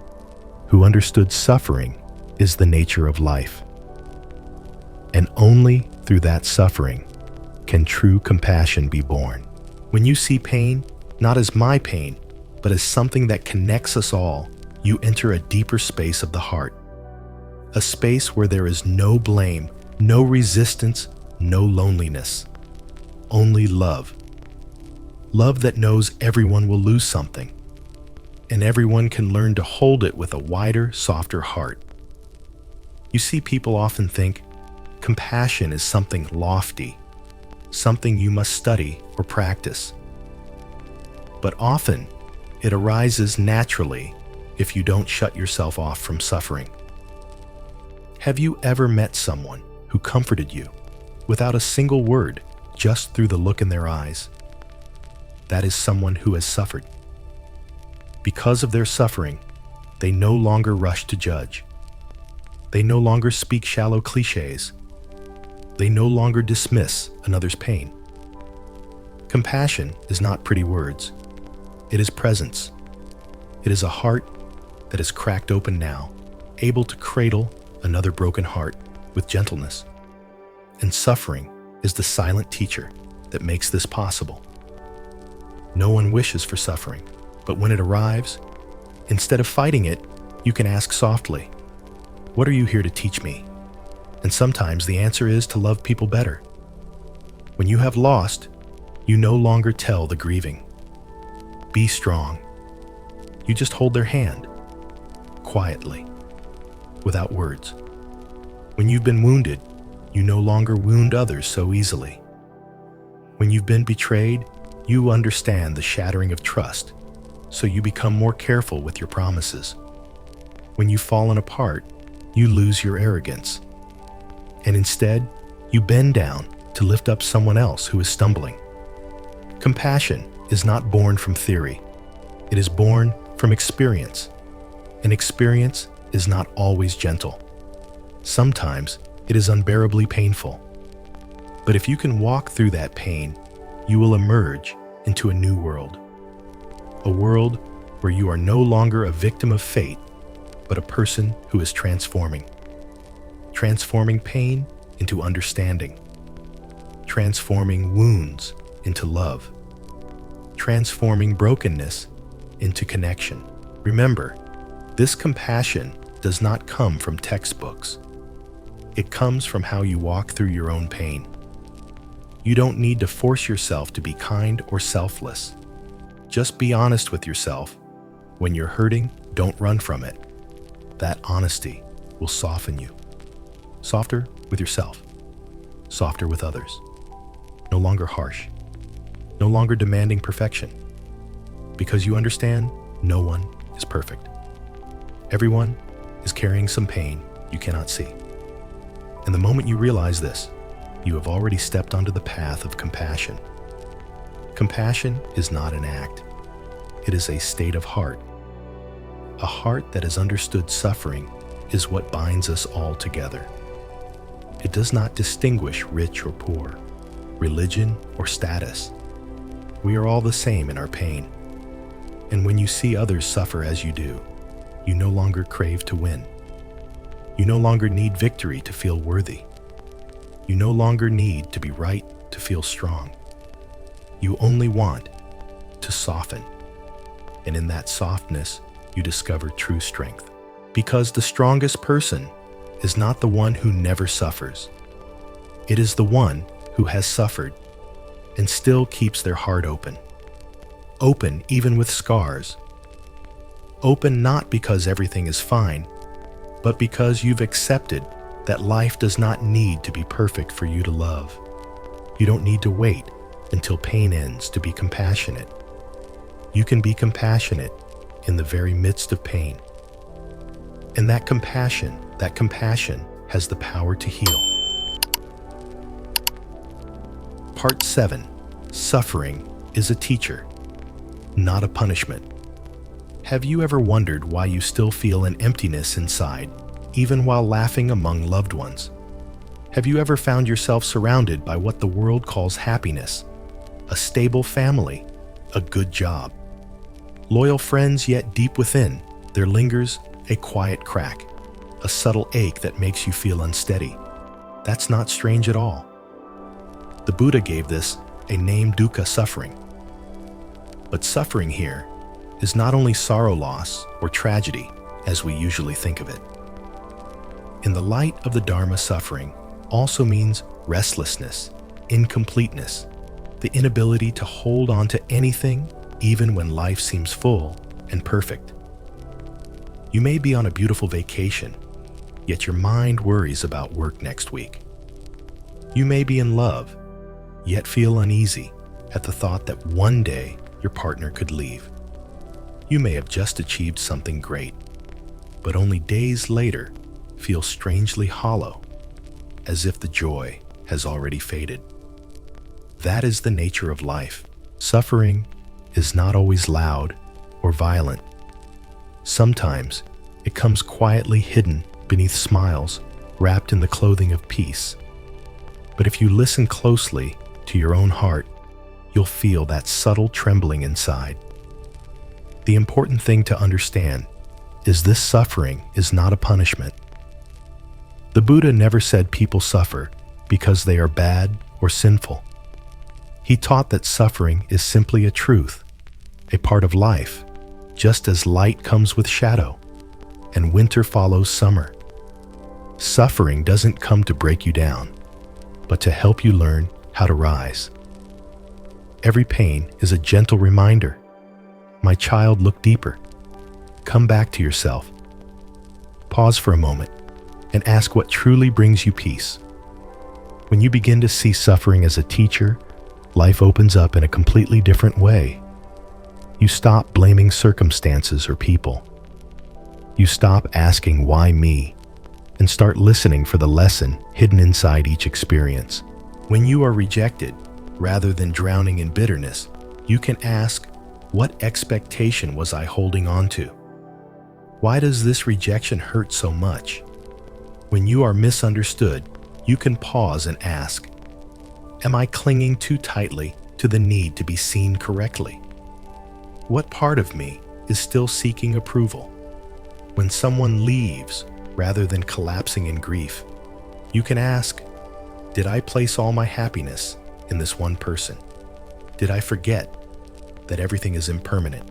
who understood suffering is the nature of life. And only through that suffering can true compassion be born. When you see pain, not as my pain, but as something that connects us all, you enter a deeper space of the heart. A space where there is no blame, no resistance, no loneliness. Only love. Love that knows everyone will lose something, and everyone can learn to hold it with a wider, softer heart. You see, people often think compassion is something lofty, something you must study or practice. But often, it arises naturally if you don't shut yourself off from suffering. Have you ever met someone who comforted you without a single word, just through the look in their eyes? That is someone who has suffered. Because of their suffering, they no longer rush to judge. They no longer speak shallow cliches. They no longer dismiss another's pain. Compassion is not pretty words. It is presence. It is a heart that is cracked open now, able to cradle another broken heart with gentleness. And suffering is the silent teacher that makes this possible. No one wishes for suffering, but when it arrives, instead of fighting it, you can ask softly, "What are you here to teach me?" And sometimes the answer is to love people better. When you have lost, you no longer tell the grieving, "Be strong." You just hold their hand, quietly, without words. When you've been wounded, you no longer wound others so easily. When you've been betrayed, you understand the shattering of trust, so you become more careful with your promises. When you've fallen apart, you lose your arrogance. And instead, you bend down to lift up someone else who is stumbling. Compassion is not born from theory. It is born from experience. And experience is not always gentle. Sometimes it is unbearably painful. But if you can walk through that pain, you will emerge into a new world. A world where you are no longer a victim of fate, but a person who is transforming. Transforming pain into understanding. Transforming wounds into love. Transforming brokenness into connection. Remember, this compassion does not come from textbooks. It comes from how you walk through your own pain. You don't need to force yourself to be kind or selfless. Just be honest with yourself. When you're hurting, don't run from it. That honesty will soften you. Softer with yourself. Softer with others. No longer harsh. No longer demanding perfection. Because you understand, no one is perfect. Everyone is carrying some pain you cannot see. And the moment you realize this, you have already stepped onto the path of compassion. Compassion is not an act. It is a state of heart. A heart that has understood suffering is what binds us all together. It does not distinguish rich or poor, religion or status. We are all the same in our pain. And when you see others suffer as you do, you no longer crave to win. You no longer need victory to feel worthy. You no longer need to be right to feel strong. You only want to soften. And in that softness, you discover true strength. Because the strongest person is not the one who never suffers. It is the one who has suffered and still keeps their heart open. Open even with scars. Open not because everything is fine, but because you've accepted that life does not need to be perfect for you to love. You don't need to wait until pain ends to be compassionate. You can be compassionate in the very midst of pain. And that compassion has the power to heal. Part 7. Suffering is a teacher, not a punishment. Have you ever wondered why you still feel an emptiness inside, even while laughing among loved ones? Have you ever found yourself surrounded by what the world calls happiness, a stable family, a good job, loyal friends, yet deep within there lingers a quiet crack, a subtle ache that makes you feel unsteady? That's not strange at all. The Buddha gave this a name, dukkha, suffering. But suffering here is not only sorrow, loss, or tragedy as we usually think of it. In the light of the Dharma, suffering also means restlessness, incompleteness, the inability to hold on to anything even when life seems full and perfect. You may be on a beautiful vacation, yet your mind worries about work next week. You may be in love, yet feel uneasy at the thought that one day your partner could leave. You may have just achieved something great, but only days later feel strangely hollow, as if the joy has already faded. That is the nature of life. Suffering is not always loud or violent. Sometimes it comes quietly hidden beneath smiles, wrapped in the clothing of peace. But if you listen closely to your own heart, you'll feel that subtle trembling inside. The important thing to understand is this: suffering is not a punishment. The Buddha never said people suffer because they are bad or sinful. He taught that suffering is simply a truth, a part of life, just as light comes with shadow and winter follows summer. Suffering doesn't come to break you down, but to help you learn how to rise. Every pain is a gentle reminder. My child, look deeper. Come back to yourself. Pause for a moment and ask what truly brings you peace. When you begin to see suffering as a teacher, life opens up in a completely different way. You stop blaming circumstances or people. You stop asking, why me? And start listening for the lesson hidden inside each experience. When you are rejected, rather than drowning in bitterness, you can ask, what expectation was I holding on to? Why does this rejection hurt so much? When you are misunderstood, you can pause and ask, Am I clinging too tightly to the need to be seen correctly? What part of me is still seeking approval? When someone leaves, rather than collapsing in grief, you can ask, did I place all my happiness in this one person? Did I forget that everything is impermanent?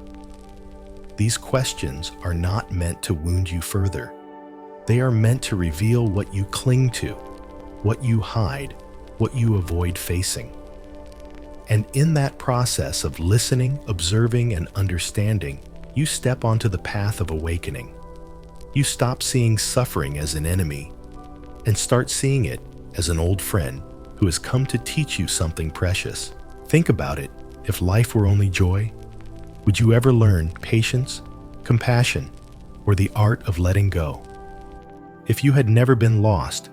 These questions are not meant to wound you further. They are meant to reveal what you cling to, what you hide, what you avoid facing. And in that process of listening, observing, and understanding, you step onto the path of awakening. You stop seeing suffering as an enemy and start seeing it as an old friend who has come to teach you something precious. Think about it. If life were only joy, would you ever learn patience, compassion, or the art of letting go? If you had never been lost,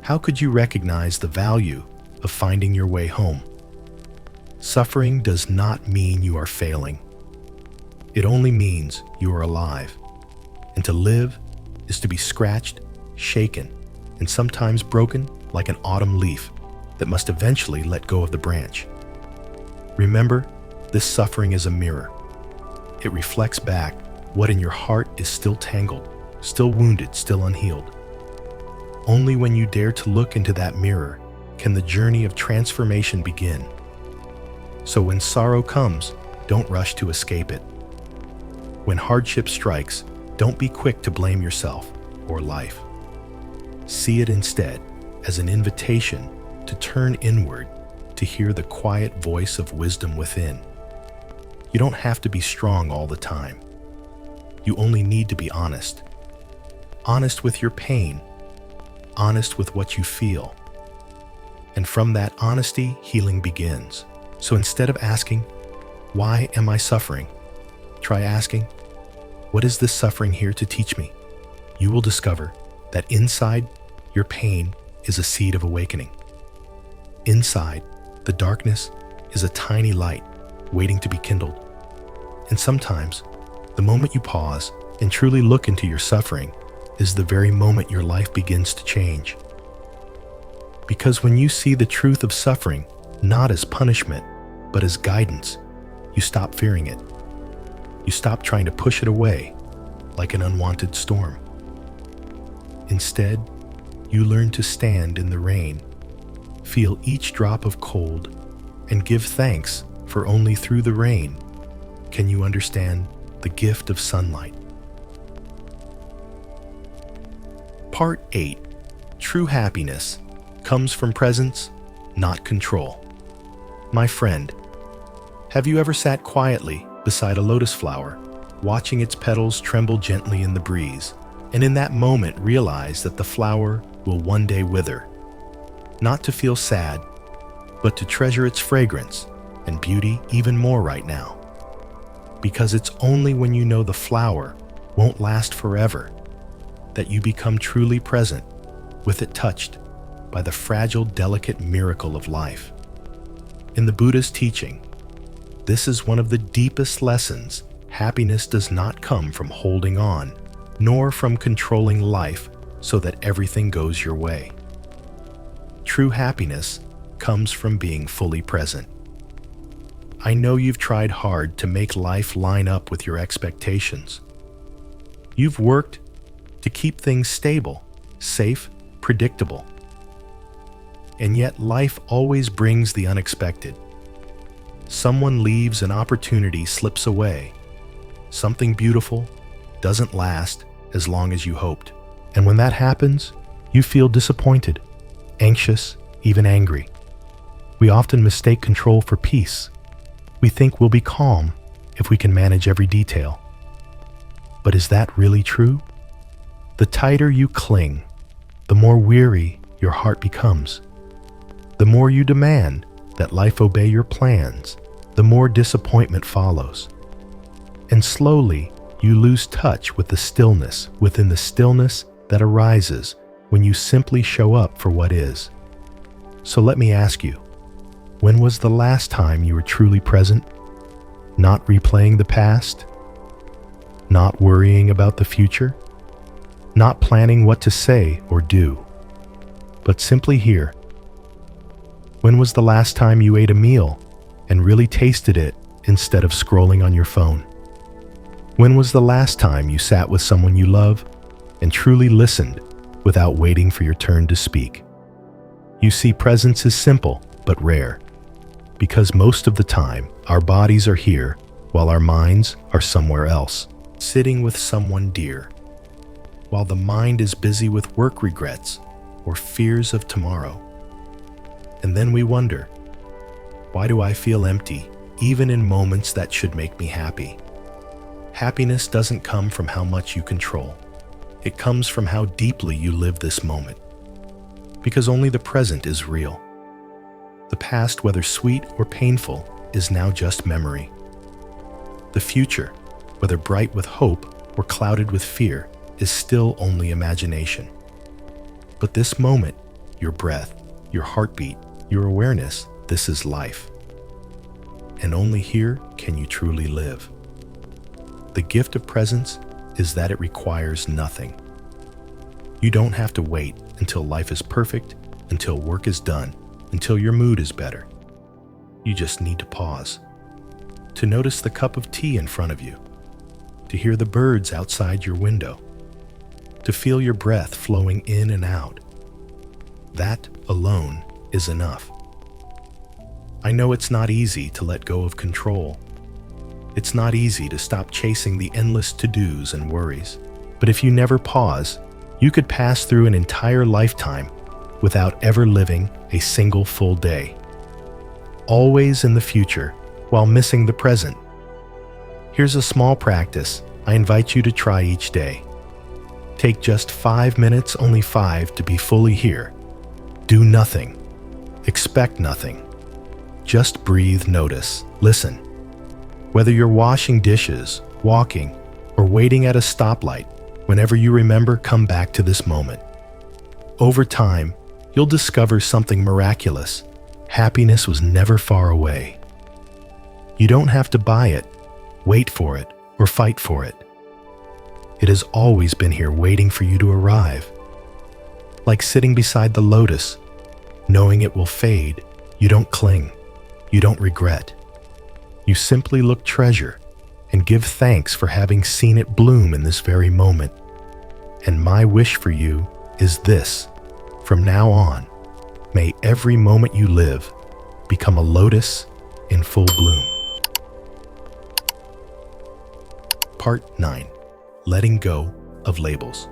how could you recognize the value of finding your way home? Suffering does not mean you are failing. It only means you are alive. And to live is to be scratched, shaken, and sometimes broken like an autumn leaf that must eventually let go of the branch. Remember, this suffering is a mirror. It reflects back what in your heart is still tangled, still wounded, still unhealed. Only when you dare to look into that mirror can the journey of transformation begin. So when sorrow comes, don't rush to escape it. When hardship strikes, don't be quick to blame yourself or life. See it instead as an invitation to turn inward to hear the quiet voice of wisdom within. You don't have to be strong all the time. You only need to be honest. Honest with your pain, honest with what you feel. And from that honesty, healing begins. So instead of asking, why am I suffering? Try asking, what is this suffering here to teach me? You will discover that inside your pain is a seed of awakening. Inside, the darkness is a tiny light waiting to be kindled. And sometimes, the moment you pause and truly look into your suffering is the very moment your life begins to change. Because when you see the truth of suffering, not as punishment, but as guidance, you stop fearing it. You stop trying to push it away like an unwanted storm. Instead, you learn to stand in the rain, feel each drop of cold, and give thanks, for only through the rain can you understand the gift of sunlight. Part 8. True happiness comes from presence, not control. My friend, have you ever sat quietly beside a lotus flower, watching its petals tremble gently in the breeze, and in that moment realize that the flower will one day wither? Not to feel sad, but to treasure its fragrance and beauty even more right now. Because it's only when you know the flower won't last forever that you become truly present, with it touched by the fragile, delicate miracle of life. In the Buddha's teaching, this is one of the deepest lessons. Happiness does not come from holding on, nor from controlling life so that everything goes your way. True happiness comes from being fully present. I know you've tried hard to make life line up with your expectations. You've worked to keep things stable, safe, predictable. And yet life always brings the unexpected. Someone leaves, an opportunity slips away. Something beautiful doesn't last as long as you hoped. And when that happens, you feel disappointed, anxious, even angry. We often mistake control for peace. We think we'll be calm if we can manage every detail. But is that really true? The tighter you cling, the more weary your heart becomes. The more you demand that life obey your plans, the more disappointment follows. And slowly, you lose touch with the stillness within the stillness that arises when you simply show up for what is. So let me ask you, when was the last time you were truly present? Not replaying the past? Not worrying about the future? Not planning what to say or do, but simply here, When was the last time you ate a meal and really tasted it instead of scrolling on your phone? When was the last time you sat with someone you love and truly listened without waiting for your turn to speak? You see, presence is simple but rare, because most of the time our bodies are here while our minds are somewhere else, sitting with someone dear, while the mind is busy with work regrets or fears of tomorrow. And then we wonder, why do I feel empty even in moments that should make me happy? Happiness doesn't come from how much you control. It comes from how deeply you live this moment. Because only the present is real. The past, whether sweet or painful, is now just memory. The future, whether bright with hope or clouded with fear, is still only imagination. But this moment, your breath, your heartbeat, your awareness, this is life. And only here can you truly live. The gift of presence is that it requires nothing. You don't have to wait until life is perfect, until work is done, until your mood is better. You just need to pause, to notice the cup of tea in front of you, to hear the birds outside your window, to feel your breath flowing in and out. That alone is enough. I know it's not easy to let go of control. It's not easy to stop chasing the endless to-dos and worries. But if you never pause, you could pass through an entire lifetime without ever living a single full day. Always in the future while missing the present. Here's a small practice I invite you to try each day. Take just 5 minutes, only 5, to be fully here. Do nothing. Expect nothing. Just breathe, notice, listen. Whether you're washing dishes, walking, or waiting at a stoplight, whenever you remember, come back to this moment. Over time, you'll discover something miraculous. Happiness was never far away. You don't have to buy it, wait for it, or fight for it. It has always been here waiting for you to arrive. Like sitting beside the lotus, knowing it will fade, you don't cling, you don't regret. You simply look treasure and give thanks for having seen it bloom in this very moment. And my wish for you is this: from now on, may every moment you live become a lotus in full bloom. Part 9. Letting go of labels.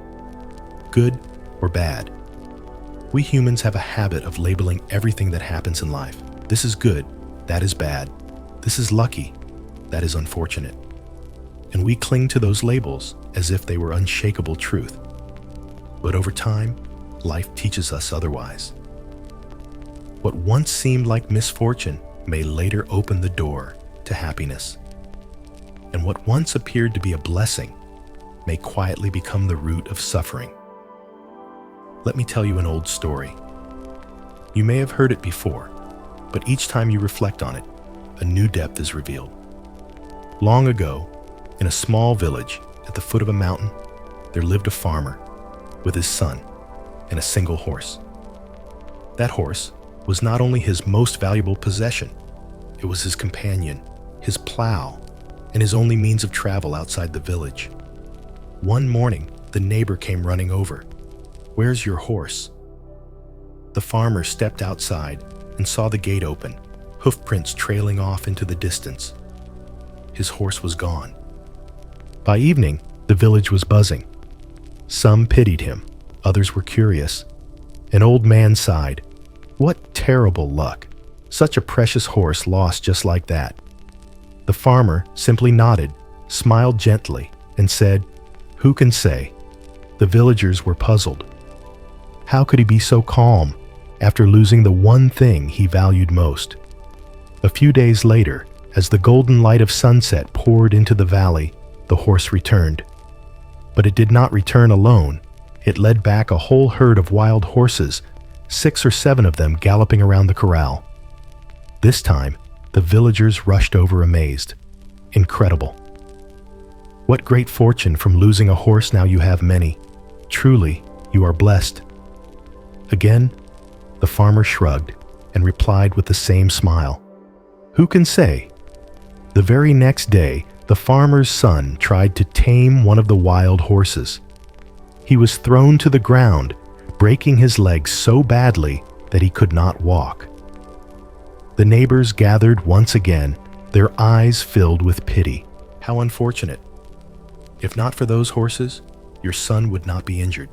Good or bad. We humans have a habit of labeling everything that happens in life. This is good, that is bad. This is lucky, that is unfortunate. And we cling to those labels as if they were unshakable truth. But over time, life teaches us otherwise. What once seemed like misfortune may later open the door to happiness. And what once appeared to be a blessing may quietly become the root of suffering. Let me tell you an old story. You may have heard it before, but each time you reflect on it, a new depth is revealed. Long ago, in a small village at the foot of a mountain, there lived a farmer with his son and a single horse. That horse was not only his most valuable possession, it was his companion, his plow, and his only means of travel outside the village. One morning, the neighbor came running over. "Where's your horse?" The farmer stepped outside and saw the gate open, hoofprints trailing off into the distance. His horse was gone. By evening, the village was buzzing. Some pitied him, others were curious. An old man sighed. What terrible luck! Such a precious horse lost just like that. The farmer simply nodded, smiled gently, and said, "Who can say?" The villagers were puzzled. How could he be so calm after losing the one thing he valued most? A few days later, as the golden light of sunset poured into the valley, the horse returned. But it did not return alone. It led back a whole herd of wild horses, 6 or 7 of them galloping around the corral. This time, the villagers rushed over amazed. Incredible. What great fortune from losing a horse, now you have many. Truly, you are blessed. Again, the farmer shrugged. and replied with the same smile, "Who can say?" The very next day, the farmer's son tried to tame one of the wild horses. He was thrown to the ground, breaking his legs so badly that he could not walk. The neighbors gathered once again, their eyes filled with pity. How unfortunate. If not for those horses, your son would not be injured.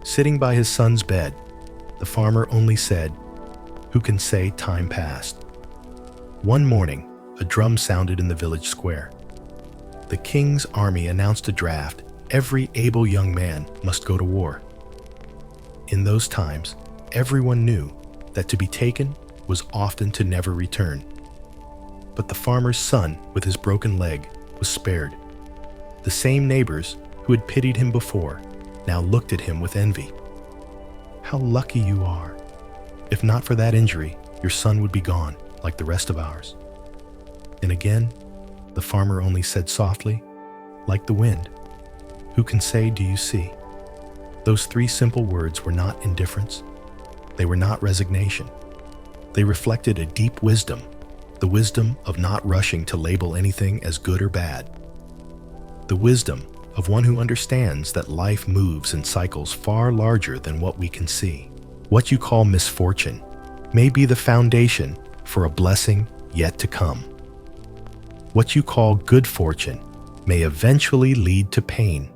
Sitting by his son's bed, the farmer only said, "Who can say time passed?" One morning, a drum sounded in the village square. The king's army announced a draft. Every able young man must go to war. In those times, everyone knew that to be taken was often to never return. But the farmer's son, with his broken leg, was spared. The same neighbors who had pitied him before now looked at him with envy. "How lucky you are. If not for that injury, your son would be gone, like the rest of ours." And again, the farmer only said softly, "Like the wind. Who can say, do you see?" Those three simple words were not indifference. They were not resignation. They reflected a deep wisdom, the wisdom of not rushing to label anything as good or bad. The wisdom of one who understands that life moves in cycles far larger than what we can see. What you call misfortune may be the foundation for a blessing yet to come. What you call good fortune may eventually lead to pain.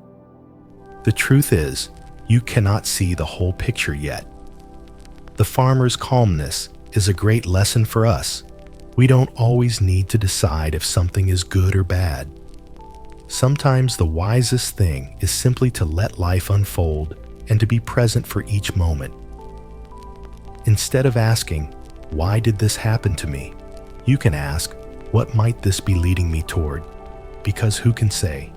The truth is, you cannot see the whole picture yet. The farmer's calmness is a great lesson for us. We don't always need to decide if something is good or bad. Sometimes the wisest thing is simply to let life unfold and to be present for each moment. Instead of asking, "Why did this happen to me?" you can ask, "What might this be leading me toward?" Because who can say?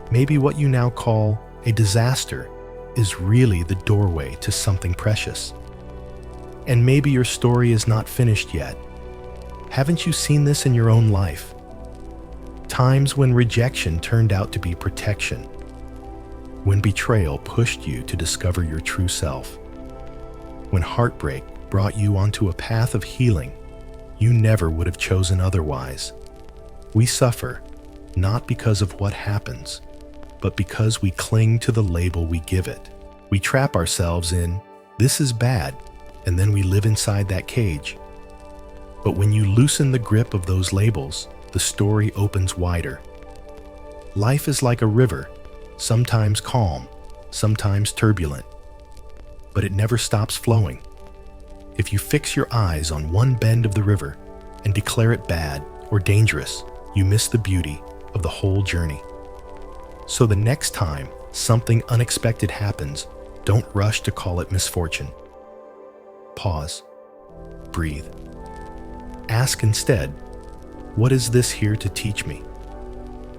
Maybe what you now call a disaster is really the doorway to something precious. And maybe your story is not finished yet. Haven't you seen this in your own life? Times when rejection turned out to be protection. When betrayal pushed you to discover your true self. When heartbreak brought you onto a path of healing you never would have chosen otherwise. We suffer not because of what happens, but because we cling to the label we give it. We trap ourselves in, "This is bad," and then we live inside that cage. But when you loosen the grip of those labels, the story opens wider. Life is like a river, sometimes calm, sometimes turbulent, but it never stops flowing. If you fix your eyes on one bend of the river and declare it bad or dangerous, you miss the beauty of the whole journey. So the next time something unexpected happens, don't rush to call it misfortune. Pause. Breathe. Ask instead, what is this here to teach me?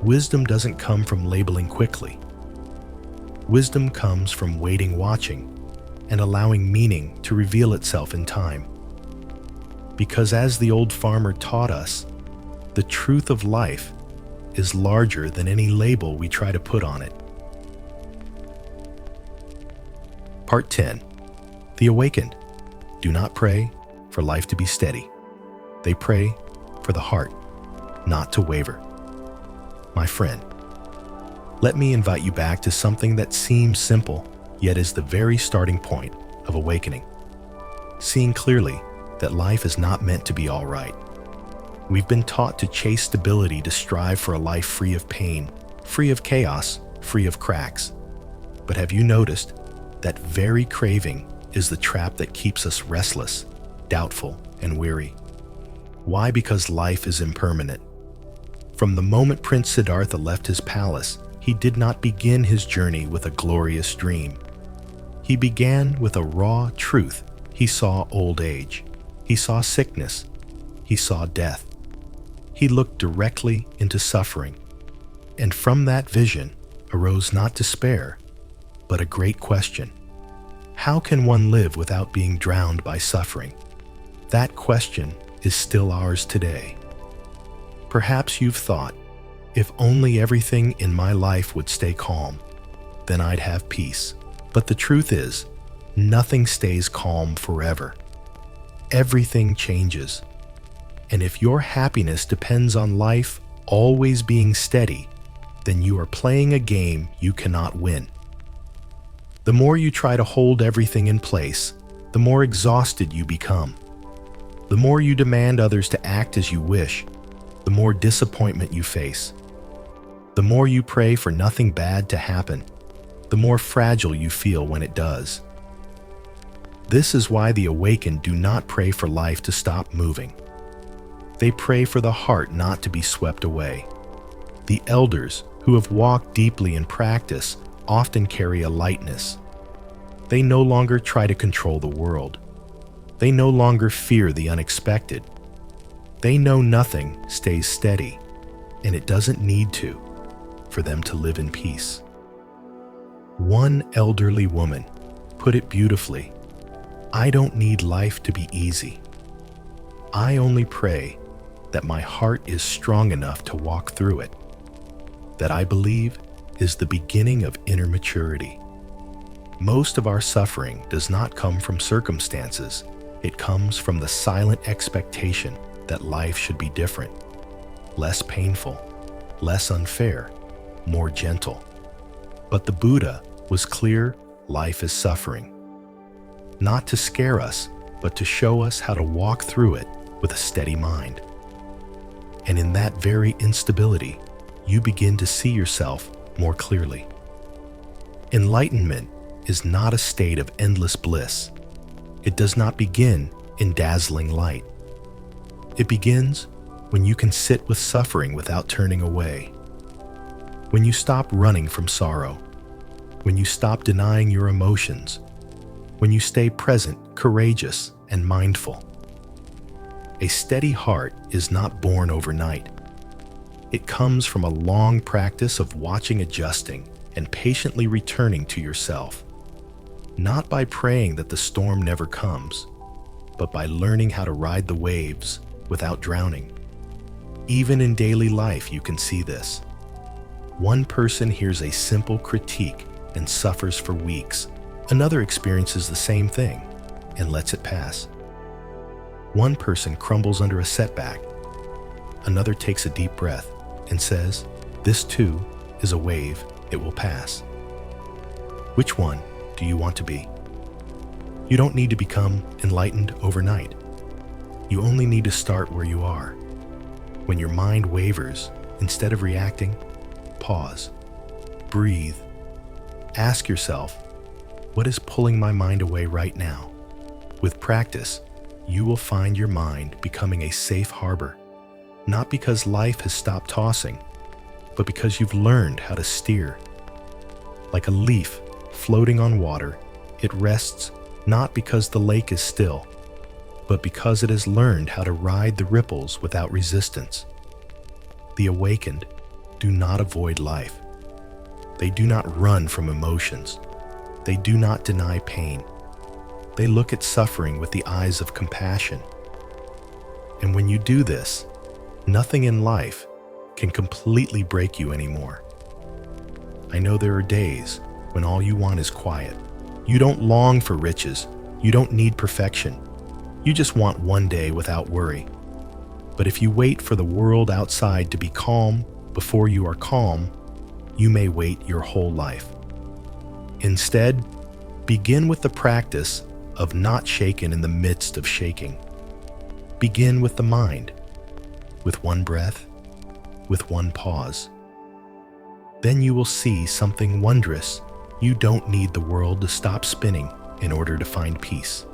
Wisdom doesn't come from labeling quickly. Wisdom comes from waiting, watching, and allowing meaning to reveal itself in time. Because as the old farmer taught us, the truth of life is larger than any label we try to put on it. Part 10. The Awakened do not pray for life to be steady. They pray for the heart not to waver. My friend, let me invite you back to something that seems simple, yet is the very starting point of awakening. Seeing clearly that life is not meant to be all right. We've been taught to chase stability, to strive for a life free of pain, free of chaos, free of cracks. But have you noticed that very craving is the trap that keeps us restless, doubtful, and weary? Why? Because life is impermanent. From the moment Prince Siddhartha left his palace, he did not begin his journey with a glorious dream. He began with a raw truth. He saw old age. He saw sickness. He saw death. He looked directly into suffering. And from that vision arose not despair, but a great question. How can one live without being drowned by suffering? That question is still ours today. Perhaps you've thought, if only everything in my life would stay calm, then I'd have peace. But the truth is, nothing stays calm forever. everything changes. And if your happiness depends on life always being steady, then you are playing a game you cannot win. The more you try to hold everything in place, the more exhausted you become. The more you demand others to act as you wish, the more disappointment you face. The more you pray for nothing bad to happen, the more fragile you feel when it does. This is why the awakened do not pray for life to stop moving. They pray for the heart not to be swept away. The elders who have walked deeply in practice often carry a lightness. They no longer try to control the world. They no longer fear the unexpected. They know nothing stays steady, and it doesn't need to, for them to live in peace. One elderly woman put it beautifully, "I don't need life to be easy. I only pray that my heart is strong enough to walk through it. That, I believe, is the beginning of inner maturity." Most of our suffering does not come from circumstances. It comes from the silent expectation that life should be different, less painful, less unfair, more gentle. But the Buddha was clear: life is suffering. Not to scare us, but to show us how to walk through it with a steady mind. And in that very instability, you begin to see yourself more clearly. Enlightenment is not a state of endless bliss. It does not begin in dazzling light. It begins when you can sit with suffering without turning away. When you stop running from sorrow. When you stop denying your emotions. When you stay present, courageous, and mindful. A steady heart is not born overnight. It comes from a long practice of watching, adjusting, and patiently returning to yourself. Not by praying that the storm never comes, but by learning how to ride the waves without drowning. Even in daily life, you can see this. One person hears a simple critique and suffers for weeks. Another experiences the same thing and lets it pass. One person crumbles under a setback. Another takes a deep breath and says, "This too is a wave, it will pass." Which one do you want to be? You don't need to become enlightened overnight. You only need to start where you are. When your mind wavers, instead of reacting, pause, breathe. Ask yourself, what is pulling my mind away right now? With practice, you will find your mind becoming a safe harbor, not because life has stopped tossing, but because you've learned how to steer. Like a leaf floating on water, it rests not because the lake is still, but because it has learned how to ride the ripples without resistance. The awakened do not avoid life. They do not run from emotions. They do not deny pain. They look at suffering with the eyes of compassion. And when you do this, nothing in life can completely break you anymore. I know there are days when all you want is quiet. You don't long for riches. You don't need perfection. You just want one day without worry. But if you wait for the world outside to be calm before you are calm, you may wait your whole life. Instead, begin with the practice of not shaken in the midst of shaking. Begin with the mind, with one breath, with one pause. Then you will see something wondrous. You don't need the world to stop spinning in order to find peace.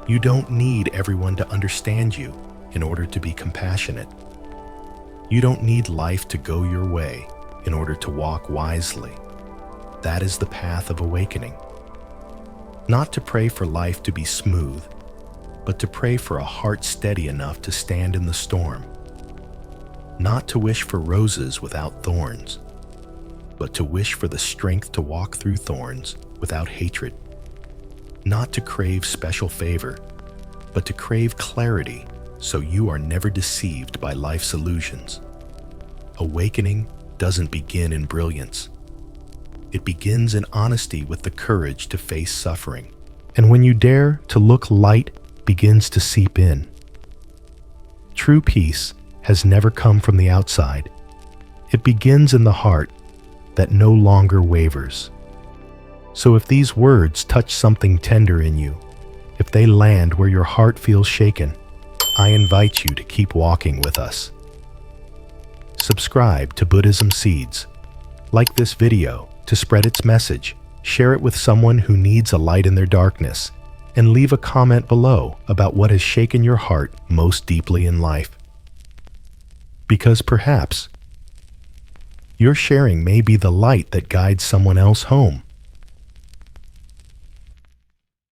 You don't need everyone to understand you in order to be compassionate. You don't need life to go your way in order to walk wisely. That is the path of awakening. Not to pray for life to be smooth, but to pray for a heart steady enough to stand in the storm. Not to wish for roses without thorns, but to wish for the strength to walk through thorns without hatred. Not to crave special favor, but to crave clarity so you are never deceived by life's illusions. Awakening doesn't begin in brilliance. It begins in honesty with the courage to face suffering. And when you dare to look light begins to seep in. True peace has never come from the outside. It begins in the heart that no longer wavers. So if these words touch something tender in you, if they land where your heart feels shaken, I invite you to keep walking with us. Subscribe to Buddhism Seeds. Like this video to spread its message, share it with someone who needs a light in their darkness, and leave a comment below about what has shaken your heart most deeply in life. Because perhaps your sharing may be the light that guides someone else home.